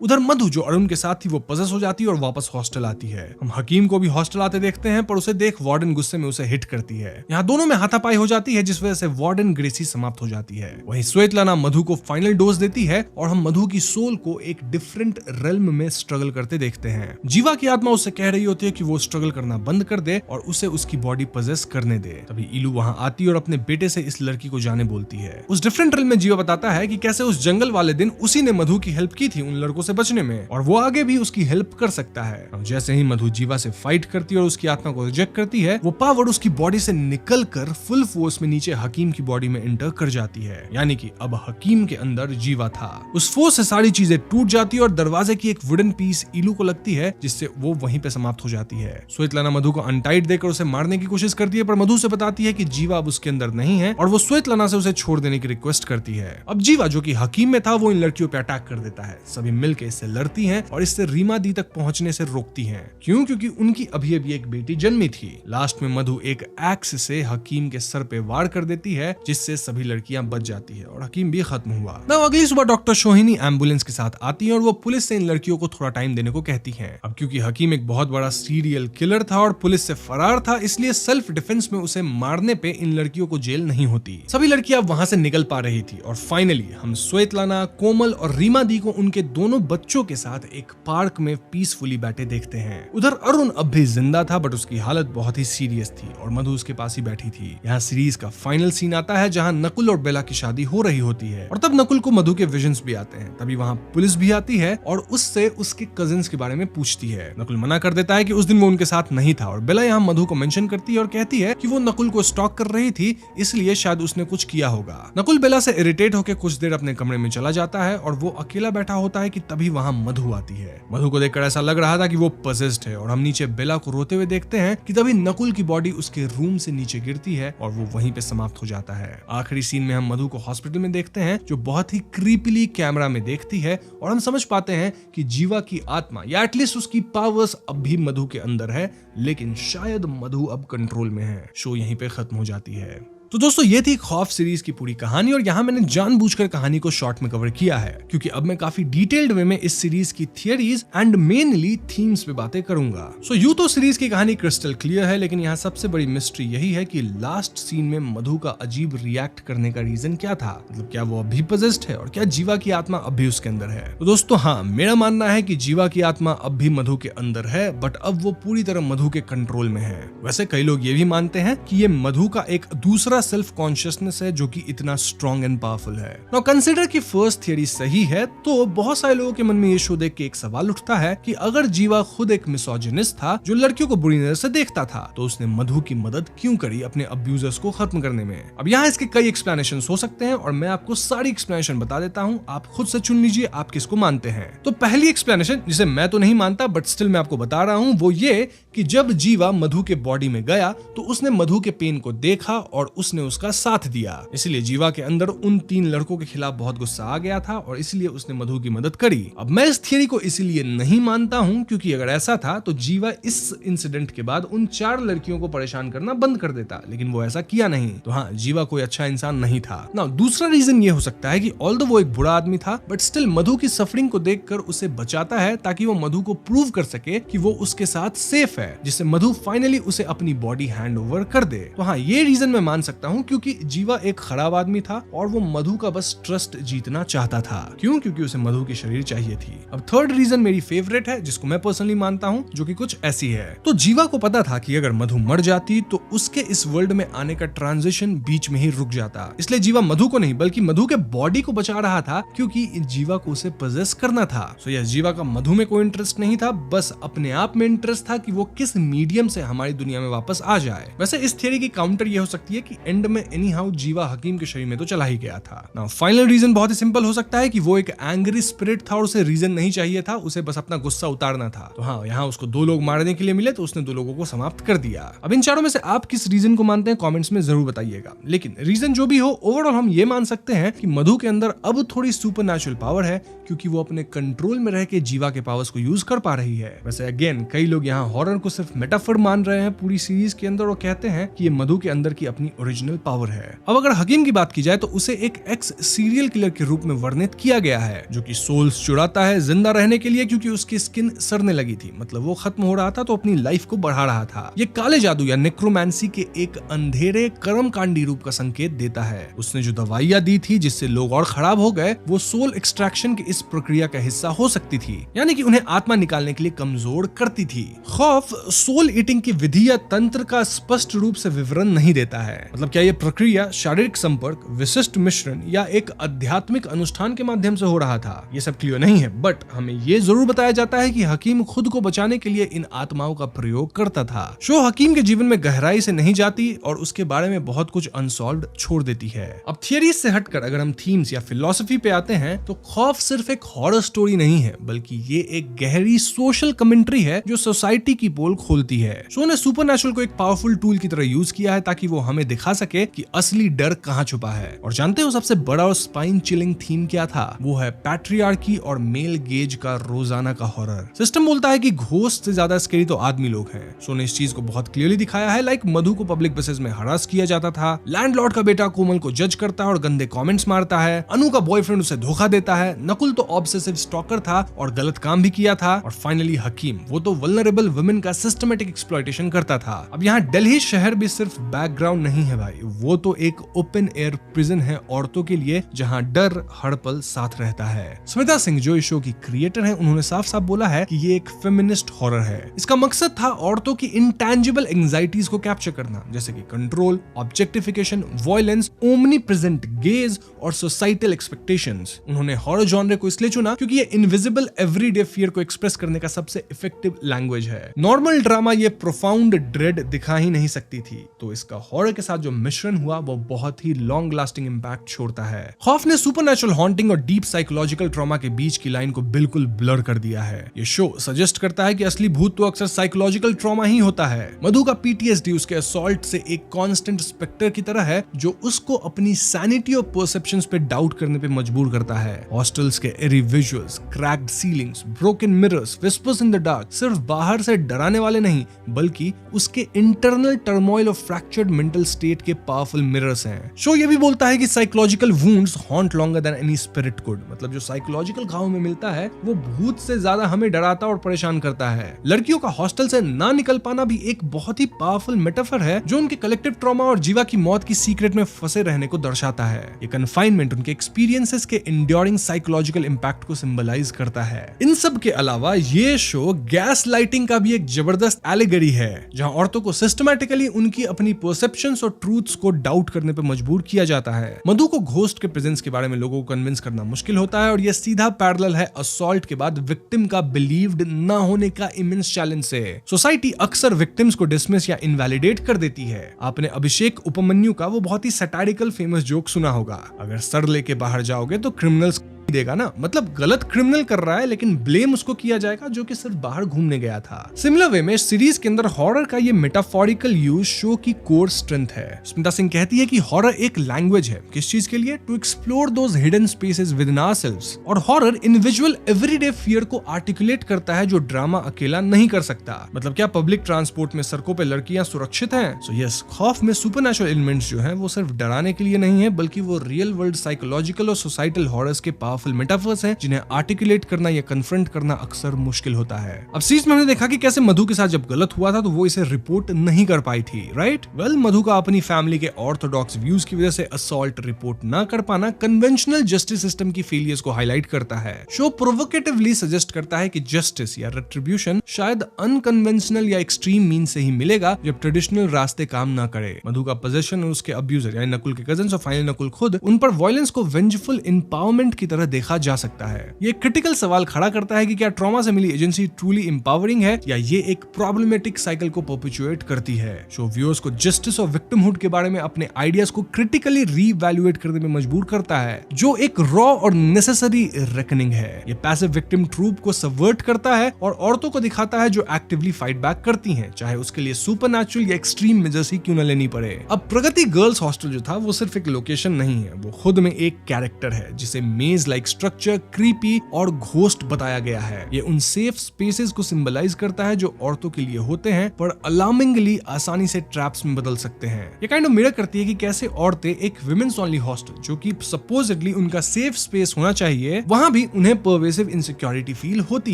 उधर मधु, जो अरुण के साथ थी, वो पजेस हो जाती है और वापस हॉस्टल आती है। हम हकीम को भी हॉस्टल आते देखते हैं, पर उसे देख वार्डन गुस्से में उसे हिट करती है। यहाँ दोनों में हाथापाई हो जाती है, जिस वजह से वार्डन ग्रेसी समाप्त हो जाती है। वहीं श्वेतलाना मधु को फाइनल डोज देती है और हम मधु की सोल को एक डिफरेंट रेल्म में स्ट्रगल करते देखते हैं। जीवा की आत्मा उससे कह रही होती है कि वो स्ट्रगल करना बंद कर दे और उसे उसकी बॉडी पजेस करने दे। तभी इलू वहां आती है और अपने बेटे से इस लड़की को जाने बोलती है। उस डिफरेंट रेल्म में जीवा बताता है कि कैसे उस जंगल वाले दिन उसी ने मधु की हेल्प की थी उन लड़कों से बचने में, और वो आगे भी उसकी हेल्प कर सकता है। अब जैसे ही मधु जीवा से फाइट करती है और उसकी आत्मा को रिजेक्ट करती है, वो पावर उसकी बॉडी से निकल कर फुल फोर्स में नीचे हकीम की बॉडी में एंटर कर जाती है। यानी कि अब हकीम के अंदर जीवा था। उस फोर्स से सारी चीजें टूट जाती है और दरवाजे की एक वुडन पीस इलू को लगती है, जिससे वो वहीं पे समाप्त हो जाती है। श्वेतलाना मधु को अनटाइट देकर उसे मारने की कोशिश करती है, पर मधु से बताती है कि जीवा अब उसके अंदर नहीं है और वो श्वेतलाना से उसे छोड़ देने की रिक्वेस्ट करती है। अब जीवा, जो कि हकीम में था, वो इन लड़कियों पे अटैक कर देता है। सभी मिलकर इससे लड़ती हैं और इससे रीमा दी तक पहुंचने से रोकती हैं। क्यों? क्योंकि उनकी अभी अभी एक बेटी जन्मी थी। लास्ट में मधु एक एक्स से हकीम के सर पे वार कर देती है, जिससे सभी लड़कियां बच जाती है और हकीम भी खत्म हुआ। अगली सुबह डॉक्टर सोहिनी एम्बुलेंस के साथ आती है और वो पुलिस से इन लड़कियों को थोड़ा टाइम देने को कहती है। अब क्योंकि हकीम एक बहुत बड़ा सीरियल किलर था और पुलिस से फरार था, इसलिए सेल्फ डिफेंस में उसे मारने पे इन लड़कियों को जेल नहीं होती। सभी लड़कियां वहां से निकल पा रही थी और फाइनली हम श्वेतलाना, कोमल और रीमा दी को उनके दोनों बच्चों के साथ एक पार्क में पीसफुली बैठे देखते हैं। उधर अरुण अब भी जिंदा था, बट उसकी हालत बहुत ही सीरियस थी और मधु उसके पास ही बैठी थी। यहाँ सीरीज का फाइनल सीन आता है जहाँ नकुल और बेला की शादी हो रही होती है और तब नकुल को मधु के विजन्स भी आते हैं। तभी वहाँ पुलिस भी आती है और उससे उसके कजिन्स के बारे में पूछती है। नकुल मना कर देता है कि उस दिन वो उनके साथ नहीं था और बेला यहाँ मधु को मेंशन करती है और कहती है कि वो नकुल को स्टॉक कर रही थी, इसलिए शायद उसने कुछ किया होगा। नकुल बेला से इरिटेट होकर कुछ देर अपने कमरे में चला जाता है और वो अकेला बैठा होता है कि तभी वहाँ मधु आती है। मधु को देखकर ऐसा लग रहा था कि वो पजेस्ड है और हम नीचे बेला को रोते हुए देखते हैं कि तभी नकुल की बॉडी उसके रूम से नीचे गिरती है और वो वहीं पे समाप्त हो जाता है। आखिरी सीन में हम मधु को हॉस्पिटल में देखते हैं, जो बहुत ही क्रीपीली कैमरा में देखती है और हम समझ पाते हैं कि जीवा की आत्मा या एटलीस्ट उसकी पावर्स अब भी मधु के अंदर है, लेकिन शायद मधु अब कंट्रोल में है। शो यहीं पे खत्म हो जाती है। तो दोस्तों, ये थी खौफ सीरीज की पूरी कहानी और यहाँ मैंने जानबूझकर कहानी को शॉर्ट में कवर किया है, क्योंकि अब मैं काफी डिटेल्ड वे में इस सीरीज की थियरीज एंड मेनली थीम्स पे बातें करूंगा। सो यूं तो सीरीज की कहानी क्रिस्टल क्लियर है, लेकिन यहाँ सबसे बड़ी मिस्ट्री यही है कि लास्ट सीन में मधु का अजीब रिएक्ट करने का रीजन क्या था। मतलब क्या वो अभी पजेस्ड है और क्या जीवा की आत्मा अब भी उसके अंदर है? तो दोस्तों हाँ, मेरा मानना है कि जीवा की आत्मा अब भी मधु के अंदर है, बट अब वो पूरी तरह मधु के कंट्रोल में है। वैसे कई लोग ये भी मानते हैं कि ये मधु का एक दूसरा सेल्फ कॉन्शियसनेस है जो कि इतना स्ट्रॉन्ग एंड पावरफुल है। नाउ कंसीडर कि फर्स्ट थियरी सही है, तो बहुत सारे लोगों के मन में ये शो देख के एक सवाल उठता है कि अगर जीवा खुद एक मिसोजिनिस्ट था जो लड़कियों को बुरी नजर से देखता था, तो उसने मधु की मदद क्यों करी अपने अब्यूजर्स को खत्म करने में? अब यहाँ इसके कई एक्सप्लेनेशन हो सकते हैं और मैं आपको सारी एक्सप्लेनेशन बता देता हूँ, आप खुद से चुन लीजिए आप किसको मानते हैं। तो पहली एक्सप्लेनेशन, जिसे मैं तो नहीं मानता बट स्टिल मैं आपको बता रहा हूँ, वो ये कि जब जीवा मधु के बॉडी में गया तो उसने मधु के पेन को देखा और उसने उसका साथ दिया। इसलिए जीवा के अंदर उन 3 लड़कों के खिलाफ बहुत गुस्सा आ गया था और इसलिए उसने मधु की मदद करी। अब मैं इस थियरी को इसलिए नहीं मानता हूं क्योंकि अगर ऐसा था तो जीवा इस इंसिडेंट के बाद उन 4 लड़कियों को परेशान करना बंद कर देता, लेकिन वो ऐसा किया नहीं। तो हाँ, जीवा कोई अच्छा इंसान नहीं था ना। दूसरा रीजन ये हो सकता है कि ऑल्दो वो एक बुरा आदमी था बट स्टिल मधु की सफरिंग को देखकर उसे बचाता है ताकि वो मधु को प्रूव कर सके कि वो उसके साथ सेफ है, जिससे मधु फाइनली उसे अपनी बॉडी हैंड ओवर कर दे। तो हाँ, ये रीजन मैं मान सकता हूँ क्योंकि जीवा एक खराब आदमी था और वो मधु का बस ट्रस्ट जीतना चाहता था। क्यों? क्योंकि उसे मधु की शरीर चाहिए थी। अब थर्ड रीजन मेरी फेवरेट है जिसको मैं पर्सनली मानता हूँ, जो कि कुछ ऐसी है। तो जीवा को पता था कि अगर मधु मर जाती तो उसके इस वर्ल्ड में आने का ट्रांजिशन बीच में ही रुक जाता, इसलिए जीवा मधु को नहीं बल्कि मधु के बॉडी को बचा रहा था क्योंकि जीवा को उसे पजेस करना था। सो यस, जीवा का मधु में कोई इंटरेस्ट नहीं था, बस अपने आप में इंटरेस्ट था कि वो किस मीडियम से हमारी दुनिया में वापस आ जाए। वैसे इस थियरी की काउंटर ये हो सकती है कि एंड में एनी हाउ जीवा हकीम के शरीर में तो चला ही गया था। नाउ फाइनल रीजन बहुत ही सिंपल हो सकता है कि वो एक एंग्री स्पिरिट था और उसे रीजन नहीं चाहिए था, उसे बस अपना गुस्सा उतारना था। तो हाँ, यहाँ उसको 2 लोग मारने के लिए मिले तो उसने 2 लोगों को समाप्त कर दिया। अब इन चारों में से आप किस रीजन को मानते हैं कमेंट्स में जरूर बताइएगा। लेकिन रीजन जो भी हो, ओवरऑल हम ये मान सकते हैं कि मधु के अंदर अब थोड़ी सुपरनैचुरल पावर है क्योंकि वो अपने कंट्रोल में रह के जीवा के पावर्स को यूज कर पा रही है। वैसे अगेन कई लोग यहाँ हॉरर को सिर्फ मेटाफर मान रहे हैं पूरी सीरीज के अंदर और कहते हैं कि ये मधु के अंदर की अपनी ओरिजिनल पावर है। अब अगर हकीम की बात की जाए तो उसे एक एक्स सीरियल किलर के रूप में वर्णित किया गया है जो कि सोल्स चुराता है जिंदा रहने के लिए क्योंकि उसकी स्किन सड़ने लगी थी, मतलब वो खत्म हो रहा था तो अपनी लाइफ को बढ़ा रहा था। ये काले जादू या नेक्रोमैंसी के एक अंधेरे कर्मकांडी रूप का संकेत देता है। उसने जो दवाइयां दी थी जिससे लोग और खराब हो गए, वो सोल एक्सट्रैक्शन की इस प्रक्रिया का हिस्सा हो सकती थी, यानी कि उन्हें आत्मा निकालने के लिए कमजोर करती थी। खौफ सोल ईटिंग की विधि या तंत्र का स्पष्ट रूप से विवरण नहीं देता है, मतलब क्या यह प्रक्रिया शारीरिक संपर्क, विशिष्ट मिश्रण या एक आध्यात्मिक अनुष्ठान के माध्यम से हो रहा था, ये सब क्लियर नहीं है। बट हमें ये जरूर बताया जाता है कि हकीम खुद को बचाने के लिए इन आत्माओं का प्रयोग करता था। शो हकीम के जीवन में गहराई से नहीं जाती और उसके बारे में बहुत कुछ अनसॉल्व्ड छोड़ देती है। अब थियरीज से हटकर अगर हम थीम्स या फिलॉसफी पे आते हैं तो खौफ सिर्फ एक हॉरर स्टोरी नहीं है बल्कि ये एक गहरी सोशल कमेंट्री है जो सोसाइटी की पोल खोलती है। शो ने सुपरनैचुरल को एक पावरफुल टूल की तरह यूज किया है ताकि वो हमें दिखा सके कि असली डर कहाँ छुपा है। और जानते हो सबसे बड़ा और स्पाइन चिलिंग थीम क्या था? वो है पैट्रियार्की और मेल गेज का रोजाना का हॉरर। सिस्टम बोलता है कि घोस्ट से ज्यादा स्कैरी तो आदमी लोग हैं। शो ने इस चीज को बहुत क्लियरली दिखाया है। लाइक मधु को पब्लिक बसेस में हरास किया जाता था, लैंडलॉर्ड का बेटा कोमल को जज करता है और गंदे कमेंट्स मारता है, अनु का बॉयफ्रेंड उसे धोखा देता है, नकुल तो ऑब्सेसिव स्टॉकर था और गलत काम भी किया था, और फाइनली हकीम, वो तो वल्नरेबल वुमेन का सिस्टमैटिक एक्सप्लॉयटेशन करता था। अब यहाँ दिल्ली शहर भी सिर्फ बैकग्राउंड नहीं है भाई, वो तो एक ओपन एयर प्रिजन है औरतों के लिए जहाँ डर हर पल साथ रहता है। स्मिता सिंह जो इस शो की क्रिएटर हैं, उन्होंने साफ साफ बोला है कि ये एक फेमिनिस्ट हॉरर है। इसका मकसद था औरतों की इंटैंजिबल एंजाइटीज को कैप्चर करना, जैसे कि control, objectification, violence, omni present gauge और सोसाइटल एक्सपेक्टेशंस। उन्होंने हॉरर जॉनर को इसलिए चुना क्योंकि ये इनविजिबल एवरीडे फियर को एक्सप्रेस करने का सबसे इफेक्टिव लैंग्वेज है। नॉर्मल ड्रामा ये प्रोफाउंड ड्रेड दिखा ही नहीं सकती थी, तो इसका हॉरर के साथ जो मिश्रण हुआ वो बहुत ही लॉन्ग लास्टिंग इंपैक्ट छोड़ता है। खौफ ने सुपरनैचुरल हॉन्टिंग और डीप साइकोलॉजिकल ट्रॉमा के बीच की लाइन को बिल्कुल ब्लर कर दिया है। ये शो सजेस्ट करता है कि असली भूत तो अक्सर साइकोलॉजिकल ट्रॉमा ही होता है। मधु का पीटीएसडी उसके असॉल्ट से एक कांस्टेंट स्पेक्टर की तरह है जो उसको अपनी सैनिटी और परसेप्शंस पे डाउट करने पे मजबूर करता है। हॉस्टल्स के eerie visuals, cracked ceilings, broken mirrors, whispers in the dark सिर्फ बाहर से डराने वाले नहीं बल्कि उसके इंटरनल टर्मोइल और फ्रैक्चर्ड मेंटल स्टेट के पावरफुल मिरर्स हैं। शो ये भी बोलता है कि psychological wounds haunt longer than any spirit could, मतलब जो साइकोलॉजिकल घाव में मिलता है वो भूत से ज्यादा हमें डराता और परेशान करता है। लड़कियों का हॉस्टल से ना निकल पाना भी एक बहुत ही पावरफुल मेटाफर है जो उनके कलेक्टिव ट्रॉमा और जीवा की मौत की सीक्रेट में फंसे रहने को दर्शाता है। ये कन्फाइनमेंट उनके एक्सपीरियंसेस के इंड्योरिंग साइकोलॉजिकल इंपैक्ट को सिंबलाइज करता है। इन सब के अलावा ये शो गैस लाइटिंग का भी एक जबरदस्त एलिगरी है जहां औरतों को सिस्टमैटिकली उनकी अपनी परसेप्शंस और ट्रूथ्स को डाउट करने पर मजबूर किया जाता है। मधु को घोस्ट के प्रेजेंस के बारे में लोगों को कन्विंस करना मुश्किल होता है और यह सीधा पैरेलल है असॉल्ट के बाद विक्टिम का बिलीव्ड ना होने का इमेंस चैलेंज से। सोसाइटी अक्सर विक्टिम्स को डिसमिस या इनवैलिडेट कर देती है। आपने अभिषेक उपमन्यु का वो बहुत ही सैटारिकल फेमस जोक सुना होगा, अगर सर लेके बाहर जाओगे तो क्रिमिनल्स देगा ना, मतलब गलत क्रिमिनल कर रहा है लेकिन ब्लेम उसको किया जाएगा जो कि सिर्फ बाहर घूमने गया था। सिमिलर वे में सीरीज के अंदर हॉरर का ये मेटाफोरिकल यूज शो की कोर स्ट्रेंथ है। स्मिता सिंह कहती है कि हॉरर एक लैंग्वेज है, किस चीज के लिए? To explore those hidden spaces within ourselves. और हॉरर इंडिविजुअल एवरीडे फियर को आर्टिकुलेट करता है जो ड्रामा अकेला नहीं कर सकता। मतलब क्या पब्लिक ट्रांसपोर्ट में सड़कों पे लड़कियां सुरक्षित हैं? सो यस, खौफ में सुपरनैचुरल एलिमेंट्स जो हैं वो सिर्फ डराने के लिए नहीं है, बल्कि वो रियल वर्ल्ड साइकोलॉजिकल और सोसाइटल हॉरर्स के पावरफुल मेटाफर्स हैं जिन्हें आर्टिकुलेट करना या कन्फ्रंट करना अक्सर मुश्किल होता है। अब सीरीज में हमने देखा कि कैसे मधु के साथ जब गलत हुआ था तो वो इसे रिपोर्ट नहीं कर पाई थी, राइट? वेल, मधु का अपनी फैमिली के ऑर्थोडॉक्स व्यूज की वजह से असॉल्ट रिपोर्ट ना कर पाना कन्वेंशनल जस्टिस सिस्टम की फेलियर्स को हाईलाइट करता है। शो प्रोवोकेटिवली सजेस्ट करता है कि जस्टिस या रेट्रिब्यूशन शायद अनकन्वेंशनल या एक्सट्रीम मीन से ही मिलेगा जब ट्रेडिशनल रास्ते काम ना करे। मधु का पोजेशन और उसके अब्यूजर यानी नकुल के कजिन्स और फाइनल नकुल खुद, उन पर वायलेंस को वेंजफुल एम्पावरमेंट की तरह देखा जा सकता है। ये क्रिटिकल सवाल खड़ा करता है कि क्या ट्रॉमा से मिली एजेंसी ट्रूली एम्पावरिंग है या ये एक प्रॉब्लमेटिक साइकिल को परपेचुएट करती है। शो व्यूअर्स को जस्टिस और विक्टिमहुड के बारे में अपने आइडियाज को क्रिटिकली रीवैल्यूएट करने में मजबूर करता है, जो एक रॉ और नेसेसरी रेकनिंग है। ये पैसिव विक्टिम ट्रूप को सबवर्ट करता है और औरतों को दिखाता है जो एक्टिवली फाइट बैक करती हैं, चाहे उसके लिए सुपरनैचुरल या एक्सट्रीम मेजर्स ही क्यों न लेनी पड़े। अब प्रगति गर्ल्स हॉस्टल जो था वो सिर्फ एक लोकेशन नहीं है, वो खुद में एक कैरेक्टर है जिसे मेज लाइक स्ट्रक्चर, क्रीपी और घोस्ट बताया गया है। ये उन सेफ स्पेसेस को सिंबलाइज करता है जो औरतों के लिए होते हैं पर अलार्मिंगली आसानी से ट्रैप्स में बदल सकते हैं। ये काइंड ऑफ मिरर करती है कि कैसे औरतें एक विमेन्स ओनली हॉस्टल जो कि सपोजिटली उनका सेफ स्पेस होना चाहिए, वहां भी उन्हें परवेसिव इनसिक्योरिटी फील होती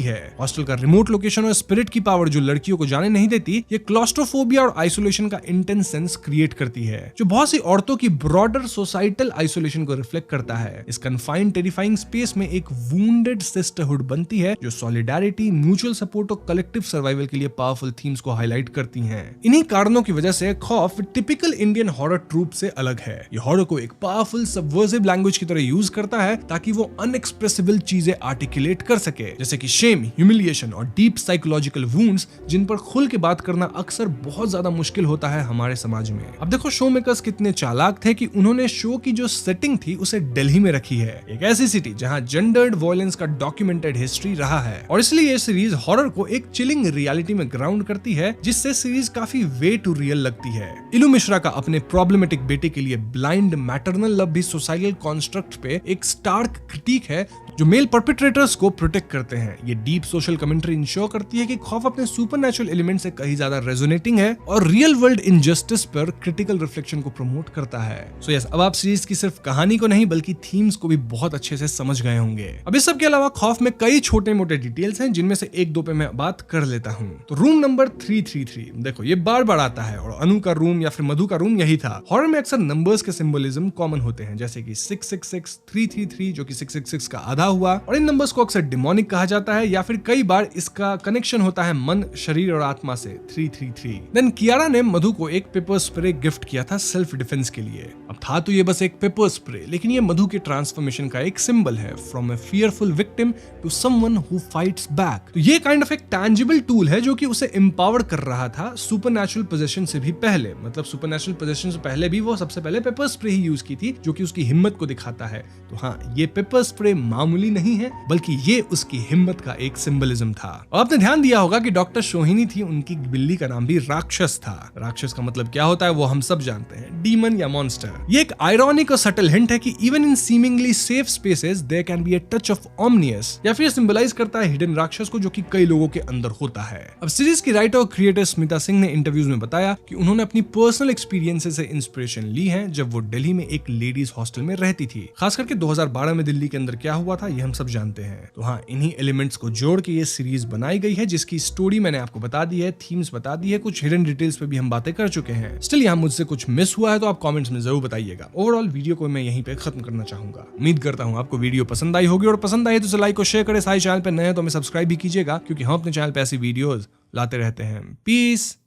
है। हॉस्टल का रिमोट लोकेशन और स्पिरिट की पावर जो लड़कियों को जाने नहीं देती, ये क्लॉस्ट्रोफोबिया और आइसोलेशन का इंटेंस सेंस क्रिएट करती है जो बहुत सी औरतों की ब्रॉडर सोसाइटल आइसोलेशन को रिफ्लेक्ट करता है। इस कन्फाइंड टेरिफाइंग स्पेस में एक वुंडेड सिस्टरहुड बनती है जो सॉलिडारिटी, म्यूचुअल सपोर्ट और कलेक्टिव सर्वाइवल के लिए पावरफुल थीम्स को हाईलाइट करती हैं। इन्हीं कारणों की वजह से खौफ टिपिकल इंडियन हॉरर ट्रूप से अलग है। ये हॉरर को एक पावरफुल सबवर्सिव लैंग्वेज की तरह यूज करता है ताकि वो अनएक्सप्रेसिबल चीजें आर्टिकुलेट कर सके, जैसे कि शेम, ह्यूमिलिएशन और डीप साइकोलॉजिकल वुंड्स जिन पर खुल के बात करना अक्सर बहुत ज्यादा मुश्किल होता है हमारे समाज में। अब देखो शो मेकर्स कितने चालाक थे कि उन्होंने शो की जो सेटिंग थी उसे दिल्ली में रखी है, एक ऐसी सिटी जहां जेंडर्ड वायलेंस का डॉक्यूमेंटेड हिस्ट्री रहा है। और इसलिए ये सीरीज हॉरर को एक चिलिंग रियलिटी में ग्राउंड करती है, जिससे सीरीज काफी वे टू रियल लगती है। इलू मिश्रा का अपने प्रॉब्लमेटिक बेटे के लिए ब्लाइंड मैटरनल लव भी सोसाइटल कॉन्स्ट्रक्ट पे एक स्टार्क क्रिटिक है जो मेल परपेट्रेटर्स को प्रोटेक्ट करते हैं। ये डीप सोशल कमेंट्री इंश्योर करती है कि खौफ अपने सुपरनैचुरल एलिमेंट से कहीं ज्यादा रेजोनेटिंग है और रियल वर्ल्ड इनजस्टिस पर क्रिटिकल रिफ्लेक्शन को प्रमोट करता है। सो यस, अब आप सीरीज की सिर्फ कहानी को नहीं बल्कि थीम्स को भी बहुत अच्छे से समझ गए होंगे। अब इस सब के अलावा खौफ में कई छोटे मोटे डिटेल्स हैं जिनमें से एक दो पे मैं बात कर लेता हूँ। तो रूम नंबर 333, देखो ये बार बार आता है और अनु का रूम या फिर मधु का रूम यही था। हॉरर में अक्सर नंबर्स के सिंबलिज्म कॉमन होते हैं, जैसे कि 666, 333 जो कि 666 का आधा हुआ, और इन नंबर्स को अक्सर डिमोनिक कहा जाता है या फिर कई बार इसका कनेक्शन होता है मन, शरीर और आत्मा से, 333। देन कियारा ने मधु को एक पेपर स्प्रे गिफ्ट किया था सेल्फ डिफेंस के लिए। अब था तो ये बस एक पेपर स्प्रे, लेकिन ये मधु के ट्रांसफॉर्मेशन का एक सिंबल है, from a fearful victim to someone who fights back. तो ये काइंड ऑफ एक टैंजिबल टूल है जो कि उसे एम्पावर कर रहा था सुपरनैचुरल पोजेशन से भी पहले। मतलब सुपरनैचुरल पोजेशन से पहले भी वो सबसे पहले पेपर स्प्रे ही यूज की थी, जो कि उसकी हिम्मत को दिखाता है। तो हाँ, ये पेपर स्प्रे मामूली नहीं है, बल्कि ये उसकी हिम्मत का एक सिंबलिज्म था। और आपने ध्यान दिया होगा कि डॉक्टर सोहिनी थी, उनकी बिल्ली का नाम भी राक्षस था। राक्षस का मतलब क्या होता है वो हम सब जानते हैं, डीमन या मॉन्स्टर। ये एक आयरॉनिक और सटल हिंट है कि even in seemingly safe spaces there can be a touch of ominous, या फिर सिंबलाइज करता है हिडन राक्षस को जो कि कई लोगों के अंदर होता है। अब सीरीज की राइटर और क्रिएटर स्मिता सिंह ने इंटरव्यूज में बताया कि उन्होंने अपनी पर्सनल एक्सपीरियंसेस से इंस्पिरेशन ली है जब वो दिल्ली में एक लेडीज हॉस्टल में रहती थी। खास करके 2012 में दिल्ली के अंदर क्या हुआ था ये हम सब जानते हैं। तो हाँ, इन्हीं एलिमेंट्स को जोड़ के ये सीरीज बनाई गई है, जिसकी स्टोरी मैंने आपको बता दी है, थीम्स बता दी है, कुछ हिडन डिटेल्स पे भी हम बातें कर चुके हैं। स्टिल यहाँ मुझसे कुछ मिस हुआ है तो आप कमेंट्स में जरूर बताइएगा। ओवरऑल वीडियो को मैं यहीं पे खत्म करना चाहूंगा। उम्मीद करता हूँ आपको वीडियो पसंद आई होगी, और पसंद आई तो इसे लाइक और शेयर करें। सारे चैनल पे नए हैं तो हमें सब्सक्राइब भी कीजिएगा, क्योंकि हम अपने चैनल पे ऐसी वीडियोस लाते रहते हैं। पीस।